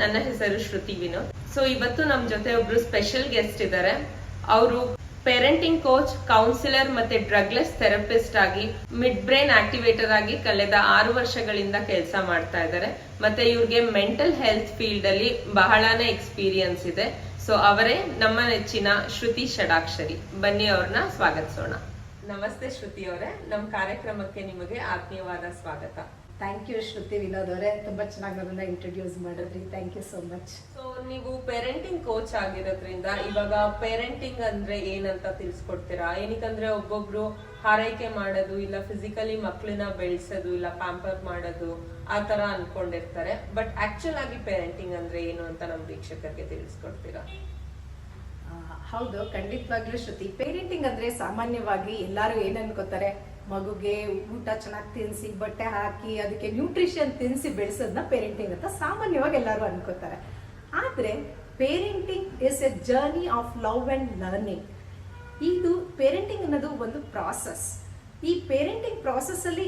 ನನ್ನ ಹೆಸರು ಶ್ರುತಿ ವಿನೋದ್. ಸೊ ಇವತ್ತು ನಮ್ ಜೊತೆ ಒಬ್ರು ಸ್ಪೆಷಲ್ ಗೆಸ್ಟ್ ಇದ್ದಾರೆ. ಅವರು ಪೇರೆಂಟಿಂಗ್ ಕೋಚ್, ಕೌನ್ಸಿಲರ್ ಮತ್ತೆ ಡ್ರಗ್ಲೆಸ್ ಥೆರಪಿಸ್ಟ್ ಆಗಿ ಮಿಡ್ ಬ್ರೈನ್ ಆಕ್ಟಿವೇಟರ್ ಆಗಿ ಕಳೆದ 6 ವರ್ಷಗಳಿಂದ ಕೆಲಸ ಮಾಡ್ತಾ ಇದ್ದಾರೆ. ಮತ್ತೆ ಇವ್ರಿಗೆ ಮೆಂಟಲ್ ಹೆಲ್ತ್ ಫೀಲ್ಡ್ ಅಲ್ಲಿ ಬಹಳಾನೇ ಎಕ್ಸ್ಪೀರಿಯನ್ಸ್ ಇದೆ. ಸೊ ಅವರೇ ನಮ್ಮ ನೆಚ್ಚಿನ ಶ್ರುತಿ ಷಡಾಕ್ಷರಿ. ಬನ್ನಿ ಅವ್ರನ್ನ ಸ್ವಾಗತಿಸೋಣ. ನಮಸ್ತೆ ಶ್ರುತಿ ಅವರೇ, ನಮ್ಮ ಕಾರ್ಯಕ್ರಮಕ್ಕೆ ನಿಮಗೆ ಆತ್ಮೀಯವಾದ ಸ್ವಾಗತ. ಥ್ಯಾಂಕ್ ಯು ಶ್ರುತಿ ವಿನೋದ್ ಅವರೇ, ತುಂಬಾ ಚೆನ್ನಾಗಿ ನನ್ನನ್ನ ಇಂಟ್ರೊಡ್ಯೂಸ್ ಮಾಡಿದ್ರಿ. Thank you so much. So ನೀವು ಪೇರೆಂಟಿಂಗ್ ಕೋಚ್ ಆಗಿರೋದ್ರಿಂದ ಇವಾಗ ಪೇರೆಂಟಿಂಗ್ ಅಂದ್ರೆ ಏನಂತ ತಿಳಿಸ್ಕೊಡ್ತೀರಾ? ಏನಕ್ಕಂದ್ರೆ ಒಬ್ಬೊಬ್ರು ಹಾರೈಕೆ ಮಾಡೋದು, ಇಲ್ಲ ಫಿಸಿಕಲಿ ಮಕ್ಕಳನ್ನ ಬೆಳೆಸೋದು, ಇಲ್ಲ ಪ್ಯಾಂಪರ್ ಮಾಡೋದು ಆ ತರ ಅನ್ಕೊಂಡಿರ್ತಾರೆ. ಬಟ್ ಆಕ್ಚುಲ್ ಆಗಿ ಪೇರೆಂಟಿಂಗ್ ಅಂದ್ರೆ ಏನು ಅಂತ ನಮ್ಮ ವೀಕ್ಷಕರಿಗೆ ತಿಳಿಸ್ಕೊಡ್ತೀರಾ? ಹೌದು, ಖಂಡಿತವಾಗ್ಲೂ ಶ್ರುತಿ. ಪೇರೆಂಟಿಂಗ್ ಅಂದ್ರೆ ಸಾಮಾನ್ಯವಾಗಿ ಎಲ್ಲಾರು ಏನ್ ಅನ್ಕೋತಾರೆ, ಮಗುಗೆ ಊಟ ಚೆನ್ನಾಗಿ ತಿನ್ಸಿ, ಬಟ್ಟೆ ಹಾಕಿ, ಅದಕ್ಕೆ ನ್ಯೂಟ್ರಿಷನ್ ತಿನ್ಸಿ ಬೆಳೆಸೋದನ್ನ ಪೇರೆಂಟಿಂಗ್ ಅಂತ ಸಾಮಾನ್ಯವಾಗಿ ಎಲ್ಲರೂ ಅನ್ಕೋತಾರೆ. ಆದ್ರೆ parenting is A journey of love and learning. ಇದು ಪೇರೆಂಟಿಂಗ್ ಅನ್ನೋದು ಒಂದು ಪ್ರಾಸೆಸ್. ಈ ಪೇರೆಂಟಿಂಗ್ ಪ್ರಾಸೆಸ್ ಅಲ್ಲಿ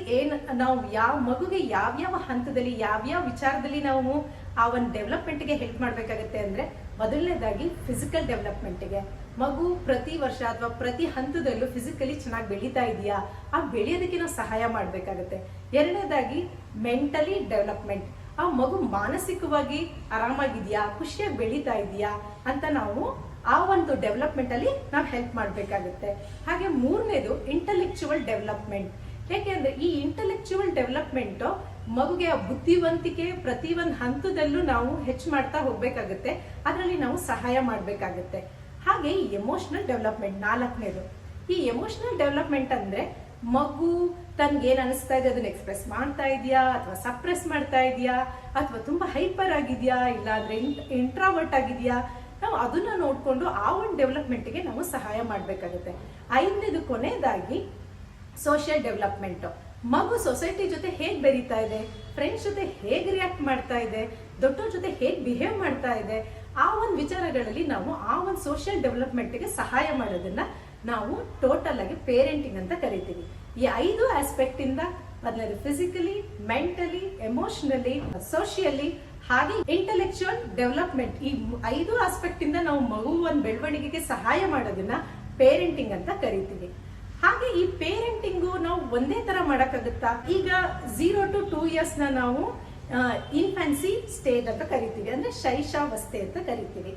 ನಾವು ಮಗುಗೆ ಯಾವ್ಯಾವ ಹಂತದಲ್ಲಿ ಯಾವ್ಯಾವ ವಿಚಾರದಲ್ಲಿ ನಾವು ಆ ಒಂದು ಡೆವಲಪ್ಮೆಂಟ್ಗೆ ಹೆಲ್ಪ್ ಮಾಡ್ಬೇಕಾಗತ್ತೆ ಅಂದ್ರೆ, ಮೊದಲನೇದಾಗಿ ಫಿಸಿಕಲ್ ಡೆವಲಪ್ಮೆಂಟ್ಗೆ. ಮಗು ಪ್ರತಿ ವರ್ಷ ಅಥವಾ ಪ್ರತಿ ಹಂತದಲ್ಲೂ ಫಿಸಿಕಲಿ ಚೆನ್ನಾಗಿ ಬೆಳೀತಾ ಇದೆಯಾ, ಆ ಬೆಳೆಯೋದಕ್ಕೆ ನಾವು ಸಹಾಯ ಮಾಡ್ಬೇಕಾಗತ್ತೆ. ಎರಡನೇದಾಗಿ ಮೆಂಟಲಿ ಡೆವಲಪ್ಮೆಂಟ್. ಆ ಮಗು ಮಾನಸಿಕವಾಗಿ ಆರಾಮಾಗಿದ್ಯಾ, ಖುಷಿಯಾಗಿ ಬೆಳೀತಾ ಇದೆಯಾ ಅಂತ ನಾವು ಆ ಒಂದು ಡೆವಲಪ್ಮೆಂಟ್ ಅಲ್ಲಿ ನಾವು ಹೆಲ್ಪ್ ಮಾಡ್ಬೇಕಾಗುತ್ತೆ. ಹಾಗೆ ಮೂರನೇದು ಇಂಟೆಲೆಕ್ಚುವಲ್ ಡೆವಲಪ್ಮೆಂಟ್. ಯಾಕೆಂದ್ರೆ ಈ ಇಂಟೆಲೆಕ್ಚುವಲ್ ಡೆವಲಪ್ಮೆಂಟ್ ಮಗುಗೆ ಆ ಬುದ್ಧಿವಂತಿಕೆ ಪ್ರತಿ ಒಂದು ಹಂತದಲ್ಲೂ ನಾವು ಹೆಚ್ಚು ಮಾಡ್ತಾ ಹೋಗ್ಬೇಕಾಗುತ್ತೆ, ಅದರಲ್ಲಿ ನಾವು ಸಹಾಯ ಮಾಡ್ಬೇಕಾಗುತ್ತೆ. ಹಾಗೆ ಈ ಎಮೋಷನಲ್ ಡೆವಲಪ್ಮೆಂಟ್ ನಾಲ್ಕನೇದು. ಈ ಎಮೋಷನಲ್ ಡೆವಲಪ್ಮೆಂಟ್ ಅಂದ್ರೆ ಮಗು ತನ್ಗೇನ್ ಅನಿಸ್ತಾ ಇದೆ ಅದನ್ನ ಎಕ್ಸ್ಪ್ರೆಸ್ ಮಾಡ್ತಾ ಇದೆಯಾ, ಅಥವಾ ಸಪ್ರೆಸ್ ಮಾಡ್ತಾ ಇದೆಯಾ, ಅಥವಾ ತುಂಬಾ ಹೈಪರ್ ಆಗಿದ್ಯಾ, ಇಲ್ಲ ಅಂದ್ರೆ ಇಂಟ್ರಾವರ್ಟ್ ಆಗಿದ್ಯಾ, ನಾವು ಅದನ್ನ ನೋಡ್ಕೊಂಡು ಆ ಒಂದು ಡೆವಲಪ್ಮೆಂಟ್ಗೆ ನಾವು ಸಹಾಯ ಮಾಡ್ಬೇಕಾಗುತ್ತೆ. ಐದನೇದು ಕೊನೆಯದಾಗಿ ಸೋಷಿಯಲ್ ಡೆವಲಪ್ಮೆಂಟ್. ಮಗು ಸೊಸೈಟಿ ಜೊತೆ ಹೇಗ್ ಬೆರೀತಾ ಇದೆ, ಫ್ರೆಂಡ್ಸ್ ಜೊತೆ ಹೇಗ್ ರಿಯಾಕ್ಟ್ ಮಾಡ್ತಾ ಇದೆ, ದೊಡ್ಡವ್ರ ಜೊತೆ ಹೇಗ್ ಬಿಹೇವ್ ಮಾಡ್ತಾ ಇದೆ, ಆ ಒಂದು ವಿಚಾರಗಳಲ್ಲಿ ನಾವು ಆ ಒಂದು ಸೋಷಿಯಲ್ ಡೆವಲಪ್ಮೆಂಟ್ಗೆ ಸಹಾಯ ಮಾಡೋದನ್ನ ನಾವು ಟೋಟಲ್ ಆಗಿ ಪೇರೆಂಟಿಂಗ್ ಅಂತ ಕರಿತೀವಿ. ಈ 5 ಆಸ್ಪೆಕ್ಟ್ ಇಂದ, ಮೊದಲನೇದು ಫಿಸಿಕಲಿ, ಮೆಂಟಲಿ, ಎಮೋಷನಲಿ, ಸೋಷಿಯಲಿ ಹಾಗೆ ಇಂಟೆಲೆಕ್ಚುವಲ್ ಡೆವಲಪ್ಮೆಂಟ್, ಈ 5 ಆಸ್ಪೆಕ್ಟ್ ಇಂದ ನಾವು ಮಗು ಒಂದು ಬೆಳವಣಿಗೆಗೆ ಸಹಾಯ ಮಾಡೋದನ್ನ ಪೇರೆಂಟಿಂಗ್ ಅಂತ ಕರಿತೀವಿ. ಹಾಗೆ ಈ ಪೇರೆಂಟಿಂಗು ನಾವು ಒಂದೇ ತರ ಮಾಡಕ್ಕಾಗುತ್ತಾ? ಈಗ 0 to 2 years ನಾವು ಇನ್ಫ್ಯಾನ್ಸಿ ಸ್ಟೇಜ್ ಅಂತ ಕರಿತೀವಿ, ಅಂದ್ರೆ ಶೈಶಾವಸ್ಥೆ ಅಂತ ಕರಿತೀವಿ.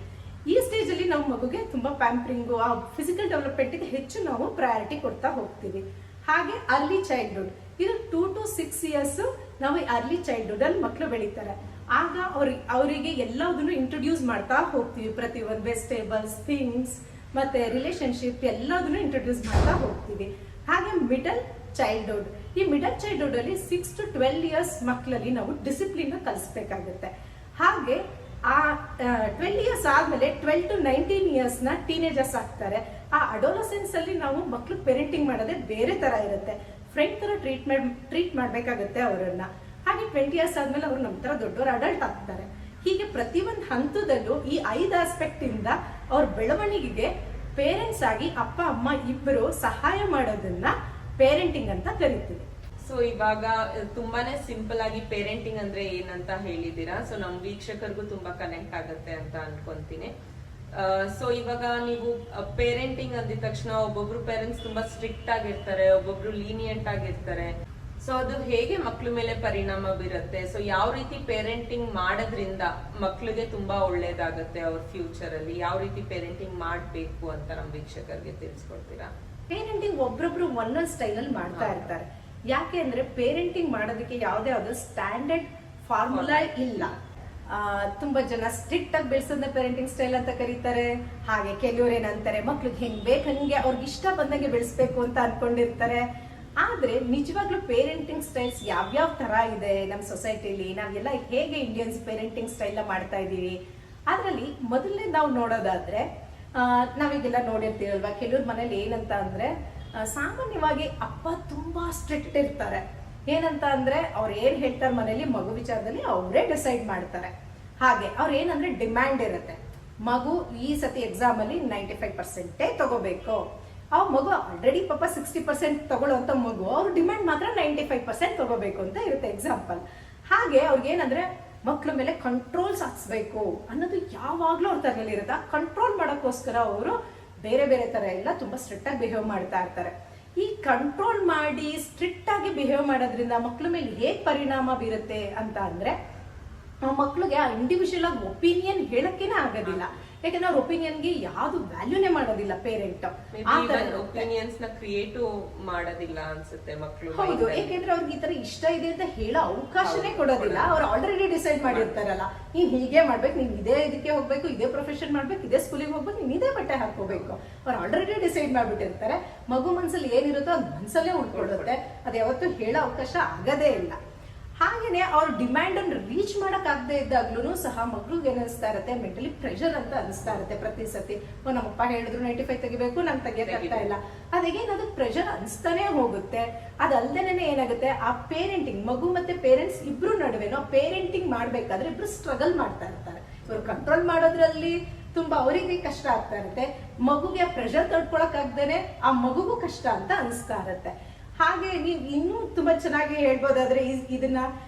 ಈ ಸ್ಟೇಜ್ ಅಲ್ಲಿ ನಾವು ಮಗುಗೆ ತುಂಬಾ ಪ್ಯಾಂಪರಿಂಗು, ಆ ಫಿಸಿಕಲ್ ಡೆವಲಪ್ಮೆಂಟ್ಗೆ ಹೆಚ್ಚು ನಾವು ಪ್ರಯಾರಿಟಿ ಕೊಡ್ತಾ ಹೋಗ್ತೀವಿ. ಹಾಗೆ ಅರ್ಲಿ ಚೈಲ್ಡ್ಹುಡ್, ಇದು 2 to 6 years ನಾವು ಅರ್ಲಿ ಚೈಲ್ಡ್ಹುಡ್ ಅಲ್ಲಿ ಮಕ್ಕಳು ಬೆಳೀತಾರೆ. ಆಗ ಅವರಿಗೆ ಎಲ್ಲದನ್ನು ಇಂಟ್ರೊಡ್ಯೂಸ್ ಮಾಡ್ತಾ ಹೋಗ್ತೀವಿ. ಪ್ರತಿಯೊಂದು ವೆಜಿಟೇಬಲ್ಸ್, ಥಿಂಗ್ಸ್ ಮತ್ತೆ ರಿಲೇಶನ್ಶಿಪ್ ಎಲ್ಲದನ್ನು ಇಂಟ್ರೊಡ್ಯೂಸ್ ಮಾಡ್ತಾ ಹೋಗ್ತೀವಿ. ಹಾಗೆ ಮಿಡಲ್ ಚೈಲ್ಡ್ಹುಡ್, ಈ ಮಿಡಲ್ ಚೈಲ್ಡ್ಹುಡ್ ಅಲ್ಲಿ 6 to 12 years ಮಕ್ಕಳಲ್ಲಿ ನಾವು ಡಿಸಿಪ್ಲಿನ್ ಕಲಿಸ್ಬೇಕಾಗುತ್ತೆ. ಹಾಗೆ ಆ 12 years ಆದ್ಮೇಲೆ 12 to 19 years ನ ಟೀನೇಜರ್ಸ್ ಆಗ್ತಾರೆ. ಆ ಅಡೋಲಸೆನ್ಸ್ ಅಲ್ಲಿ ನಾವು ಮಕ್ಳು ಪೇರೆಂಟಿಂಗ್ ಮಾಡೋದೇ ಬೇರೆ ತರ ಇರುತ್ತೆ, ಫ್ರೆಂಡ್ ತರ ಟ್ರೀಟ್ ಮಾಡ್ಬೇಕಾಗುತ್ತೆ ಅವರನ್ನ. ಹಾಗೆ 20 years ಆದ್ಮೇಲೆ ಅವ್ರು ನಮ್ಮ ತರ ದೊಡ್ಡವರು ಅಡಲ್ಟ್ ಆಗ್ತಾರೆ. ಹೀಗೆ ಪ್ರತಿಯೊಂದು ಹಂತದಲ್ಲೂ ಈ 5 ಆಸ್ಪೆಕ್ಟ್ ಇಂದ ಅವ್ರ ಬೆಳವಣಿಗೆಗೆ ಪೇರೆಂಟ್ಸ್ ಆಗಿ ಅಪ್ಪ ಅಮ್ಮ ಇಬ್ಬರು ಸಹಾಯ ಮಾಡೋದನ್ನ ಪೇರೆಂಟಿಂಗ್ ಅಂತ ಕರಿತೀವಿ. ಸೊ ಇವಾಗ ತುಂಬಾನೇ ಸಿಂಪಲ್ ಆಗಿ ಪೇರೆಂಟಿಂಗ್ ಅಂದ್ರೆ ಏನಂತ ಹೇಳಿದೀರಾ. ಸೊ ನಮ್ ವೀಕ್ಷಕರಿಗೂ ತುಂಬಾ ಕನೆಕ್ಟ್ ಆಗುತ್ತೆ ಅಂತ ಅನ್ಕೊಂತೀನಿ. ಸೊ ಇವಾಗ ನೀವು ಪೇರೆಂಟಿಂಗ್ ಅಂದಿದ ತಕ್ಷಣ ಒಬ್ಬೊಬ್ರು ಪೇರೆಂಟ್ಸ್ ತುಂಬಾ ಸ್ಟ್ರಿಕ್ಟ್ ಆಗಿರ್ತಾರೆ, ಒಬ್ಬೊಬ್ರು ಲೀನಿಯಂಟ್ ಆಗಿರ್ತಾರೆ. ಸೊ ಅದು ಹೇಗೆ ಮಕ್ಳ ಮೇಲೆ ಪರಿಣಾಮ ಬೀರುತ್ತೆ? ಸೊ ಯಾವ ರೀತಿ ಪೇರೆಂಟಿಂಗ್ ಮಾಡೋದ್ರಿಂದ ಮಕ್ಳಿಗೆ ತುಂಬಾ ಒಳ್ಳೇದಾಗುತ್ತೆ ಅವ್ರ ಫ್ಯೂಚರ್ ಅಲ್ಲಿ? ಯಾವ ರೀತಿ ಪೇರೆಂಟಿಂಗ್ ಮಾಡ್ಬೇಕು ಅಂತ ನಮ್ ವೀಕ್ಷಕರಿಗೆ ತಿಳಿಸ್ಕೊಡ್ತೀರಾ? ಪೇರೆಂಟಿಂಗ್ ಒಬ್ರೊಬ್ರು ಒಂದೊಂದು ಸ್ಟೈಲ್ ಅಲ್ಲಿ ಮಾಡ್ತಾ ಇರ್ತಾರೆ. ಯಾಕೆ ಅಂದ್ರೆ ಪೇರೆಂಟಿಂಗ್ ಮಾಡೋದಕ್ಕೆ ಯಾವ್ದೇ ಸ್ಟ್ಯಾಂಡರ್ಡ್ ಫಾರ್ಮುಲಾ ಇಲ್ಲ. ತುಂಬಾ ಜನ ಸ್ಟ್ರಿಕ್ಟ್ ಆಗಿ ಬೆಳೆಸೋದನ್ನ ಪೇರೆಂಟಿಂಗ್ ಸ್ಟೈಲ್ ಅಂತ ಕರೀತಾರೆ. ಹಾಗೆ ಕೆಲವ್ರು ಏನಂತಾರೆ, ಮಕ್ಳಿಗೆ ಹೆಂಗ್ ಬೇಕು ಹಂಗೆ ಅವ್ರಿಗೆ ಇಷ್ಟ ಬಂದಂಗೆ ಬೆಳೆಸ್ಬೇಕು ಅಂತ ಅನ್ಕೊಂಡಿರ್ತಾರೆ. ಆದ್ರೆ ನಿಜವಾಗ್ಲೂ ಪೇರೆಂಟಿಂಗ್ ಸ್ಟೈಲ್ಸ್ ಯಾವ್ಯಾವ ತರ ಇದೆ ನಮ್ಮ ಸೊಸೈಟಿಲಿ, ನಾವೆಲ್ಲ ಹೇಗೆ ಇಂಡಿಯನ್ಸ್ ಪೇರೆಂಟಿಂಗ್ ಸ್ಟೈಲ್ ಮಾಡ್ತಾ ಇದೀವಿ, ಅದ್ರಲ್ಲಿ ಮೊದಲನೇ ನಾವು ನೋಡೋದಾದ್ರೆ ನಾವೀಗೆಲ್ಲ ನೋಡಿರ್ತೀವಲ್ವಾ, ಕೆಲವ್ರ ಮನೇಲಿ ಏನಂತ ಅಂದ್ರೆ ಸಾಮಾನ್ಯವಾಗಿ ಅಪ್ಪ ತುಂಬಾ ಸ್ಟ್ರಿಕ್ಟ್ ಇರ್ತಾರೆ. ಏನಂತ ಅಂದ್ರೆ ಅವ್ರು ಏನ್ ಹೇಳ್ತಾರೆ ಮನೇಲಿ ಮಗು ವಿಚಾರದಲ್ಲಿ ಅವರೇ ಡಿಸೈಡ್ ಮಾಡ್ತಾರೆ. ಹಾಗೆ ಅವ್ರು ಏನಂದ್ರೆ ಡಿಮ್ಯಾಂಡ್ ಇರುತ್ತೆ, ಮಗು ಈ ಸತಿ ಎಕ್ಸಾಮ್ ಅಲ್ಲಿ 95% ತಗೋಬೇಕು. ಆ ಮಗು ಆಲ್ರೆಡಿ ಪಾಪ 60% ತಗೊಳ್ಳೋಂತ ಮಗು ಅವ್ರ ಡಿಮ್ಯಾಂಡ್ ಮಾತ್ರ 95% ತಗೋಬೇಕು ಅಂತ ಇರುತ್ತೆ ಎಕ್ಸಾಂಪಲ್. ಹಾಗೆ ಅವ್ರಿಗೆ ಏನಂದ್ರೆ ಮಕ್ಳ ಮೇಲೆ ಕಂಟ್ರೋಲ್ ಸಾಧಿಸ್ಬೇಕು ಅನ್ನೋದು ಯಾವಾಗ್ಲೂ ಅವ್ರ ತಲೆಯಲ್ಲಿ ಇರುತ್ತೆ. ಆ ಕಂಟ್ರೋಲ್ ಮಾಡೋಕ್ಕೋಸ್ಕರ ಅವರು ಬೇರೆ ಬೇರೆ ತರ ಎಲ್ಲ ತುಂಬಾ ಸ್ಟ್ರಿಕ್ಟ್ ಆಗಿ ಬಿಹೇವ್ ಮಾಡ್ತಾ ಇರ್ತಾರೆ. ಈ ಕಂಟ್ರೋಲ್ ಮಾಡಿ ಸ್ಟ್ರಿಕ್ಟ್ ಆಗಿ ಬಿಹೇವ್ ಮಾಡೋದ್ರಿಂದ ಮಕ್ಳ ಮೇಲೆ ಹೇಗ್ ಪರಿಣಾಮ ಬೀರುತ್ತೆ ಅಂತ ಅಂದ್ರೆ ಆ ಮಕ್ಳಿಗೆ ಆ ಇಂಡಿವಿಜುವಲ್ ಆಗಿ ಒಪಿನಿಯನ್ ಹೇಳಕ್ಕೇನೆ ಆಗೋದಿಲ್ಲ. ಯಾಕಂದ್ರೆ ಅವ್ರ ಒಪಿನಿಯನ್ಗೆ ಯಾವ್ದು ವ್ಯಾಲ್ಯೂನೇ ಮಾಡೋದಿಲ್ಲ ಪೇರೆಂಟ್. ಒಪಿನಿಯನ್ಸ್ ನ ಕ್ರಿಯೇಟ್ ಮಾಡೋದಿಲ್ಲ ಅನ್ಸುತ್ತೆ ಮಕ್ಕಳು. ಹೌದು, ಯಾಕೆಂದ್ರೆ ಅವ್ರಿಗೆ ಈ ತರ ಇಷ್ಟ ಇದೆ ಅಂತ ಹೇಳೋ ಅವಕಾಶನೇ ಕೊಡೋದಿಲ್ಲ. ಅವ್ರು ಆಲ್ರೆಡಿ ಡಿಸೈಡ್ ಮಾಡಿರ್ತಾರಲ್ಲ, ನೀನ್ ಹೀಗೆ ಮಾಡ್ಬೇಕು, ನೀನ್ ಇದೇ ಇದಕ್ಕೆ ಹೋಗ್ಬೇಕು, ಇದೇ ಪ್ರೊಫೆಷನ್ ಮಾಡ್ಬೇಕು, ಇದೇ ಸ್ಕೂಲಿಗೆ ಹೋಗ್ಬೇಕು, ನೀನ್ ಇದೇ ಬಟ್ಟೆ ಹಾಕೋಬೇಕು. ಅವ್ರು ಆಲ್ರೆಡಿ ಡಿಸೈಡ್ ಮಾಡ್ಬಿಟ್ಟಿರ್ತಾರೆ. ಮಗು ಮನ್ಸಲ್ಲಿ ಏನಿರುತ್ತೋ ಅದ್ ಮನ್ಸಲ್ಲೇ ಉಳ್ಕೊಳ್ಳುತ್ತೆ. ಅದ್ ಯಾವತ್ತೂ ಹೇಳೋ ಅವಕಾಶ ಆಗದೇ ಇಲ್ಲ. ಹಾಗೇನೆ ಅವ್ರ ಡಿಮ್ಯಾಂಡ್ ಅನ್ನು ರೀಚ್ ಮಾಡಕ್ ಆಗದೆ ಇದ್ದಾಗ್ಲೂ ಸಹ ಮಕ್ಳಿಗೆ ಏನಿಸ್ತಾ ಇರುತ್ತೆ, ಮೆಂಟಲಿ ಪ್ರೆಷರ್ ಅಂತ ಅನಿಸ್ತಾ ಇರುತ್ತೆ ಪ್ರತಿ ಸತಿ. ನಮ್ಮಪ್ಪ ಹೇಳಿದ್ರು 95 ತೆಗಿಬೇಕು, ನಂಗೆ ತೆಗಿಯಕ್ಕಾಗ್ತಾ ಇಲ್ಲ. ಅದೇನದು ಪ್ರೆಷರ್ ಅನಿಸ್ತಾನೆ ಹೋಗುತ್ತೆ. ಅದಲ್ದೇನೆ ಏನಾಗುತ್ತೆ, ಆ ಪೇರೆಂಟಿಂಗ್ ಮಗು ಮತ್ತೆ ಪೇರೆಂಟ್ಸ್ ಇಬ್ರು ನಡುವೆನೋ ಪೇರೆಂಟಿಂಗ್ ಮಾಡ್ಬೇಕಾದ್ರೆ ಇಬ್ರು ಸ್ಟ್ರಗಲ್ ಮಾಡ್ತಾ ಇರ್ತಾರೆ. ಇವ್ರು ಕಂಟ್ರೋಲ್ ಮಾಡೋದ್ರಲ್ಲಿ ತುಂಬಾ ಅವರಿಗೆ ಕಷ್ಟ ಆಗ್ತಾ ಇರುತ್ತೆ. ಮಗುಗೆ ಪ್ರೆಷರ್ ತಡ್ಕೊಳಕ್ ಆಗ್ದೇನೆ ಆ ಮಗುಗೂ ಕಷ್ಟ ಅಂತ ಅನಿಸ್ತಾ ಇರುತ್ತೆ. ಹಾಗೆ ನೀವು ಇನ್ನೂ ತುಂಬಾ ಚೆನ್ನಾಗಿ ಹೇಳ್ಬೋದಾದ್ರೆ ಇದನ್ನ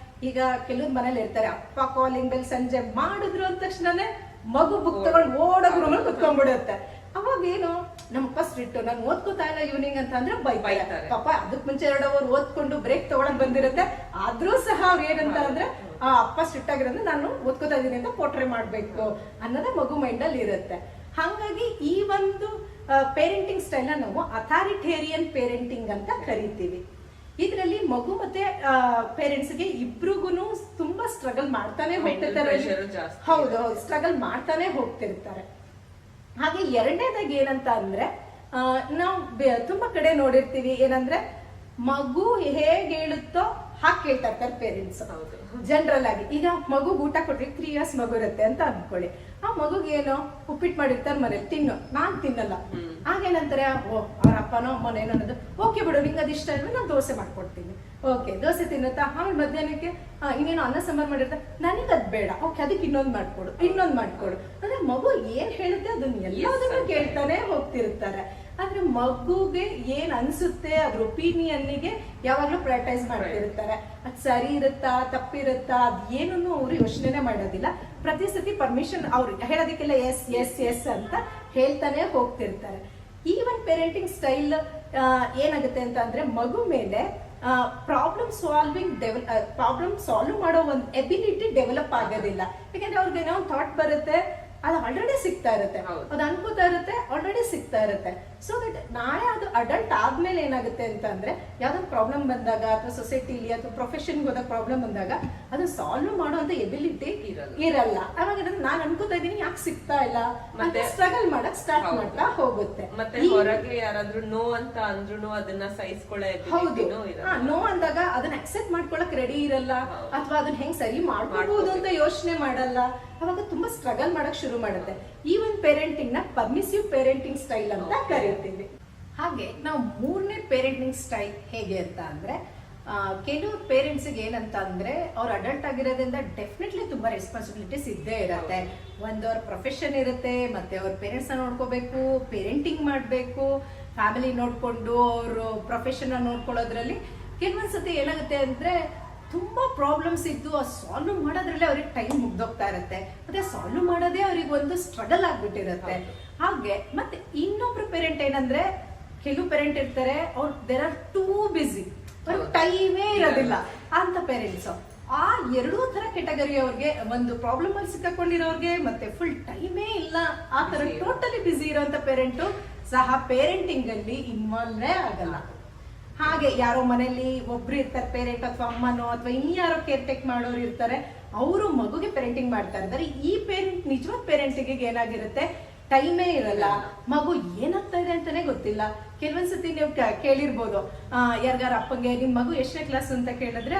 ಈಗ ಕೆಲವ್ರ ಮನೇಲಿ ಇರ್ತಾರೆ, ಅಪ್ಪ ಕಾಲಿಂಗ್ ಬೆಲ್ ಸಂಜೆ ಮಾಡಿದ್ರು ಅಂದ ತಕ್ಷಣನೇ ಮಗು ಬುಕ್ ತಗೊಂಡು ಓಡೋಗ್ ರೂಮಲ್ಲಿ ಕುತ್ಕೊಂಡ್ಬಿಡುತ್ತೆ. ಅವಾಗ ಏನು, ನಮ್ಮಪ್ಪ ಸ್ಟ್ರಿಕ್ಟ್, ನಾನು ಓದ್ಕೋತಾ ಇಲ್ಲ ಈವ್ನಿಂಗ್ ಅಂತ ಅಂದ್ರೆ ಬೈತಾರೆ. ಪಾಪ ಅದಕ್ ಮುಂಚೆ 2 ಅವರ್ ಓದ್ಕೊಂಡು ಬ್ರೇಕ್ ತಗೊಳಕ್ ಬಂದಿರುತ್ತೆ. ಆದ್ರೂ ಸಹ ಅವ್ರು ಏನಂತ ಅಂದ್ರೆ ಆ ಅಪ್ಪ ಸ್ಟ್ರಿಕ್ಟ್ ಆಗಿರೋದ್ರೆ ನಾನು ಓದ್ಕೋತಾ ಇದೀನಿ ಅಂತ ಪೋಟ್ರೆ ಮಾಡ್ಬೇಕು ಅನ್ನೋದೇ ಮಗು ಮೈಂಡ್ ಅಲ್ಲಿ ಇರುತ್ತೆ. ಹಾಗಾಗಿ ಈ ಒಂದು ಪೇರೆಂಟಿಂಗ್ ಸ್ಟೈಲ್ ನಾವು ಅಥಾರಿಟೇರಿಯನ್ ಪೇರೆಂಟಿಂಗ್ ಅಂತ ಕರಿತೀವಿ. ಇದರಲ್ಲಿ ಮಗು ಮತ್ತೆ ಪೇರೆಂಟ್ಸ್ಗೆ ಇಬ್ರಿಗೂ ತುಂಬಾ ಸ್ಟ್ರಗಲ್ ಮಾಡ್ತಾನೆ ಹೋಗ್ತಿರ್ತಾರೆ. ಹೌದು, ಸ್ಟ್ರಗಲ್ ಮಾಡ್ತಾನೆ ಹೋಗ್ತಿರ್ತಾರೆ. ಹಾಗೆ ಎರಡನೇದಾಗಿ ಏನಂತ ಅಂದ್ರೆ ನಾವು ತುಂಬಾ ಕಡೆ ನೋಡಿರ್ತೀವಿ, ಏನಂದ್ರೆ ಮಗು ಹೇಗ್ ಹೇಳುತ್ತೋ ಹಾಗೆ ಕೇಳ್ತಾ ಇರ್ತಾರೆ ಪೇರೆಂಟ್ಸ್. ಜನರಲ್ ಆಗಿ ಈಗ ಮಗು ಊಟ ಕೊಟ್ರಿ 3 years ಮಗು ಇರುತ್ತೆ ಅಂತ ಅನ್ಕೊಳ್ಳಿ. ಆ ಮಗುಗೆ ಏನೋ ಉಪ್ಪಿಟ್ಟು ಮಾಡಿರ್ತಾರೆ ಮನೇಲಿ, ತಿನ್ನು, ನಾನ್ ತಿನ್ನಲ್ಲ. ಆಗೇನಂತಾರೆ, ಓ ಅವ್ರ ಅಪ್ಪನೋ ಅಮ್ಮನೋ ಏನೋ ಅನ್ನೋದು, ಓಕೆ ಬಿಡು ನಿಂಗೆ ಅದು ಇಷ್ಟ ಇಲ್ವ, ನಾನು ದೋಸೆ ಮಾಡ್ಕೊಡ್ತೀನಿ. ಓಕೆ ದೋಸೆ ತಿನ್ನುತ್ತಾ, ಆಮೇಲೆ ಮಧ್ಯಾಹ್ನಕ್ಕೆ ಇನ್ನೇನೋ ಅನ್ನ ಸಾಂಬಾರ್ ಮಾಡಿರ್ತಾರೆ, ನನಗೆ ಅದ್ ಬೇಡ, ಓಕೆ ಅದಕ್ಕೆ ಇನ್ನೊಂದು ಮಾಡ್ಕೊಡು. ಅಂದ್ರೆ ಮಗು ಏನ್ ಹೇಳುತ್ತೆ ಅದನ್ನ ಎಲ್ಲದನ್ನು ಕೇಳ್ತಾನೆ ಹೋಗ್ತಿರ್ತಾರೆ. ಆದ್ರೆ ಮಗುಗೆ ಏನ್ ಅನ್ಸುತ್ತೆ ಅದ್ರ ಒಪಿನಿಯನ್ಗೆ ಯಾವಾಗ್ಲೂ ಪ್ರೈಟೈಸ್ ಮಾಡ್ತಿರ್ತಾರೆ. ಅದ್ ಸರಿ ಇರುತ್ತಾ ತಪ್ಪಿರುತ್ತಾ ಅದ್ ಏನನ್ನು ಅವ್ರು ಯೋಚನೆ ಮಾಡೋದಿಲ್ಲ. ಪ್ರತಿ ಸತಿ ಪರ್ಮಿಷನ್ ಅವ್ರು ಹೇಳೋದಕ್ಕೆಲ್ಲ ಎಸ್ ಎಸ್ ಎಸ್ ಅಂತ ಹೇಳ್ತಾನೆ ಹೋಗ್ತಿರ್ತಾರೆ. ಈ ಒಂದು ಪೇರೆಂಟಿಂಗ್ ಸ್ಟೈಲ್ ಏನಾಗುತ್ತೆ ಅಂತ ಅಂದ್ರೆ ಮಗು ಮೇಲೆ ಪ್ರಾಬ್ಲಮ್ ಸಾಲ್ವ್ ಮಾಡೋ ಒಂದು ಎಬಿಲಿಟಿ ಡೆವಲಪ್ ಆಗೋದಿಲ್ಲ. ಯಾಕಂದ್ರೆ ಅವ್ರಿಗೆ ಏನೋ ಒಂದು ಥಾಟ್ ಬರುತ್ತೆ, ಅದು ಆಲ್ರೆಡಿ ಸಿಗ್ತಾ ಇರುತ್ತೆ, ಅದು ಅನ್ಕೋತಾ ಇರುತ್ತೆ, ಆಲ್ರೆಡಿ ಸಿಗ್ತಾ ಇರುತ್ತೆ. ಸೊ ದಟ್ ನಾಳೆ ಅದು ಅಡಲ್ಟ್ ಆದ್ಮೇಲೆ ಏನಾಗುತ್ತೆ ಅಂತ ಅಂದ್ರೆ ಯಾವ್ದೊಂದು ಪ್ರಾಬ್ಲಮ್ ಬಂದಾಗ ಅಥವಾ ಸೊಸೈಟಿಲಿ ಅಥವಾ ಪ್ರೊಫೆಷನ್ಗೆ ಹೋದಾಗ ಪ್ರಾಬ್ಲಮ್ ಬಂದಾಗ ಅದು ಸಾಲ್ವ್ ಮಾಡುವಂತ ಎಬಿಲಿಟಿ ಇರಲ್ಲ. ಅವಾಗ ನಾನು ಅನ್ಕೋತಾ ಇದ್ದೀನಿ ಯಾಕೆ ಸಿಗ್ತಾ ಇಲ್ಲ ಮತ್ತೆ ಸ್ಟ್ರಗಲ್ ಮಾಡಕ್ ಸ್ಟಾರ್ಟ್ ಮಾಡ್ತಾ ಹೋಗುತ್ತೆ. ಮತ್ತೆ ಹೊರಗೆ ಯಾರಾದ್ರೂ ನೋ ಅಂತ ಅಂದ್ರೂ ಅದನ್ನ ಸಹಿಸ್ಕೊಳ್ಳೋ ಹೌದು, ನೋ ಅಂದಾಗ ಅದನ್ನ ಅಕ್ಸೆಪ್ಟ್ ಮಾಡ್ಕೊಳಕ್ ರೆಡಿ ಇರಲ್ಲ, ಅಥವಾ ಅದನ್ನ ಹೆಂಗ್ ಸರಿ ಮಾಡ್ಕೋಬಹುದು ಅಂತ ಯೋಚನೆ ಮಾಡಲ್ಲ. ಅವಾಗ ತುಂಬಾ ಸ್ಟ್ರಗಲ್ ಮಾಡಕ್ ಶುರು ಮಾಡುತ್ತೆ. ಈ ಒಂದು ಪೇರೆಂಟಿಂಗ್ ನ ಪರ್ಮಿಸಿವ್ ಪೇರೆಂಟಿಂಗ್ ಸ್ಟೈಲ್ ಅಂತ ಕರೀತೀವಿ. ಹಾಗೆ ನಾವು 3ನೇ ಪೇರೆಂಟಿಂಗ್ ಸ್ಟೈಲ್ ಹೇಗೆ ಅಂತ ಅಂದ್ರೆ ಕೆಲವು ಪೇರೆಂಟ್ಸ್ ಏನಂತ ಅಂದ್ರೆ ಅವ್ರು ಅಡಲ್ಟ್ ಆಗಿರೋದ್ರಿಂದ ಡೆಫಿನೆಟ್ಲಿ ತುಂಬಾ ರೆಸ್ಪಾನ್ಸಿಬಿಲಿಟೀಸ್ ಇದ್ದೇ ಇರುತ್ತೆ. ಒಂದು ಅವ್ರ ಪ್ರೊಫೆಷನ್ ಇರುತ್ತೆ, ಮತ್ತೆ ಅವ್ರ ಪೇರೆಂಟ್ಸ್ ನ ನೋಡ್ಕೋಬೇಕು, ಪೇರೆಂಟಿಂಗ್ ಮಾಡ್ಬೇಕು, ಫ್ಯಾಮಿಲಿ ನೋಡ್ಕೊಂಡು ಅವರು ಪ್ರೊಫೆಷನ್ ನೋಡ್ಕೊಳ್ಳೋದ್ರಲ್ಲಿ ಕೆಲವೊಂದ್ಸತಿ ಏನಾಗುತ್ತೆ ಅಂದ್ರೆ ತುಂಬಾ ಪ್ರಾಬ್ಲಮ್ಸ್ ಇದ್ದು ಆ ಸಾಲ್ವ್ ಮಾಡೋದ್ರಲ್ಲೇ ಅವ್ರಿಗೆ ಟೈಮ್ ಮುಗ್ದೋಗ್ತಾ ಇರುತ್ತೆ. ಮತ್ತೆ ಸಾಲ್ವ್ ಮಾಡೋದೇ ಅವ್ರಿಗೆ ಒಂದು ಸ್ಟ್ರಗಲ್ ಆಗ್ಬಿಟ್ಟಿರುತ್ತೆ. ಹಾಗೆ ಮತ್ತೆ ಇನ್ನೊಬ್ರು ಪೇರೆಂಟ್ ಏನಂದ್ರೆ ಕೆಲವು ಪೇರೆಂಟ್ ಇರ್ತಾರೆ, ಅವ್ರು ದೇರ್ ಆರ್ ಟೂ ಬಿಸಿ, ಅವ್ರಿಗೆ ಟೈಮೇ ಇರೋದಿಲ್ಲ ಅಂತ ಪೇರೆಂಟ್ಸ್. ಆ 2 ತರ ಕೆಟಗರಿ ಅವ್ರಿಗೆ, ಒಂದು ಪ್ರಾಬ್ಲಮ್ ಅಲ್ಲಿ ಸಿಕ್ಕಾಕೊಂಡಿರೋರ್ಗೆ ಮತ್ತೆ ಫುಲ್ ಟೈಮೇ ಇಲ್ಲ ಆ ತರ ಟೋಟಲಿ ಬಿಸಿ ಇರೋಂತ ಪೇರೆಂಟು ಸಹ ಪೇರೆಂಟಿಂಗ್ ಅಲ್ಲಿ ಇನ್ವಾಲ್ವೇ ಆಗಲ್ಲ. ಹಾಗೆ ಯಾರೋ ಮನೇಲಿ ಒಬ್ರು ಇರ್ತಾರೆ ಪೇರೆಂಟ್, ಅಥವಾ ಅಮ್ಮನೋ ಅಥವಾ ಇನ್ಯಾರೋ ಕೇರ್ ಟೇಕ್ ಮಾಡೋರು ಇರ್ತಾರೆ, ಅವರು ಮಗುಗೆ ಪೇರೆಂಟಿಂಗ್ ಮಾಡ್ತಾ ಇರ್ತಾರೆ. ಈ ಪೇರೆಂಟ್ ನಿಜವಾದ ಪೇರೆಂಟಿಗೆ ಏನಾಗಿರುತ್ತೆ, ಟೈಮೇ ಇರಲ್ಲ, ಮಗು ಏನಾಗ್ತಾ ಇದೆ ಅಂತಾನೆ ಗೊತ್ತಿಲ್ಲ. ಕೆಲವೊಂದ್ಸತಿ ನೀವು ಕೇಳಿರ್ಬೋದು, ಯಾರಿಗಾರ ಅಪ್ಪಂಗೆ ನಿಮ್ ಮಗು ಎಷ್ಟನೇ ಕ್ಲಾಸ್ ಅಂತ ಕೇಳಿದ್ರೆ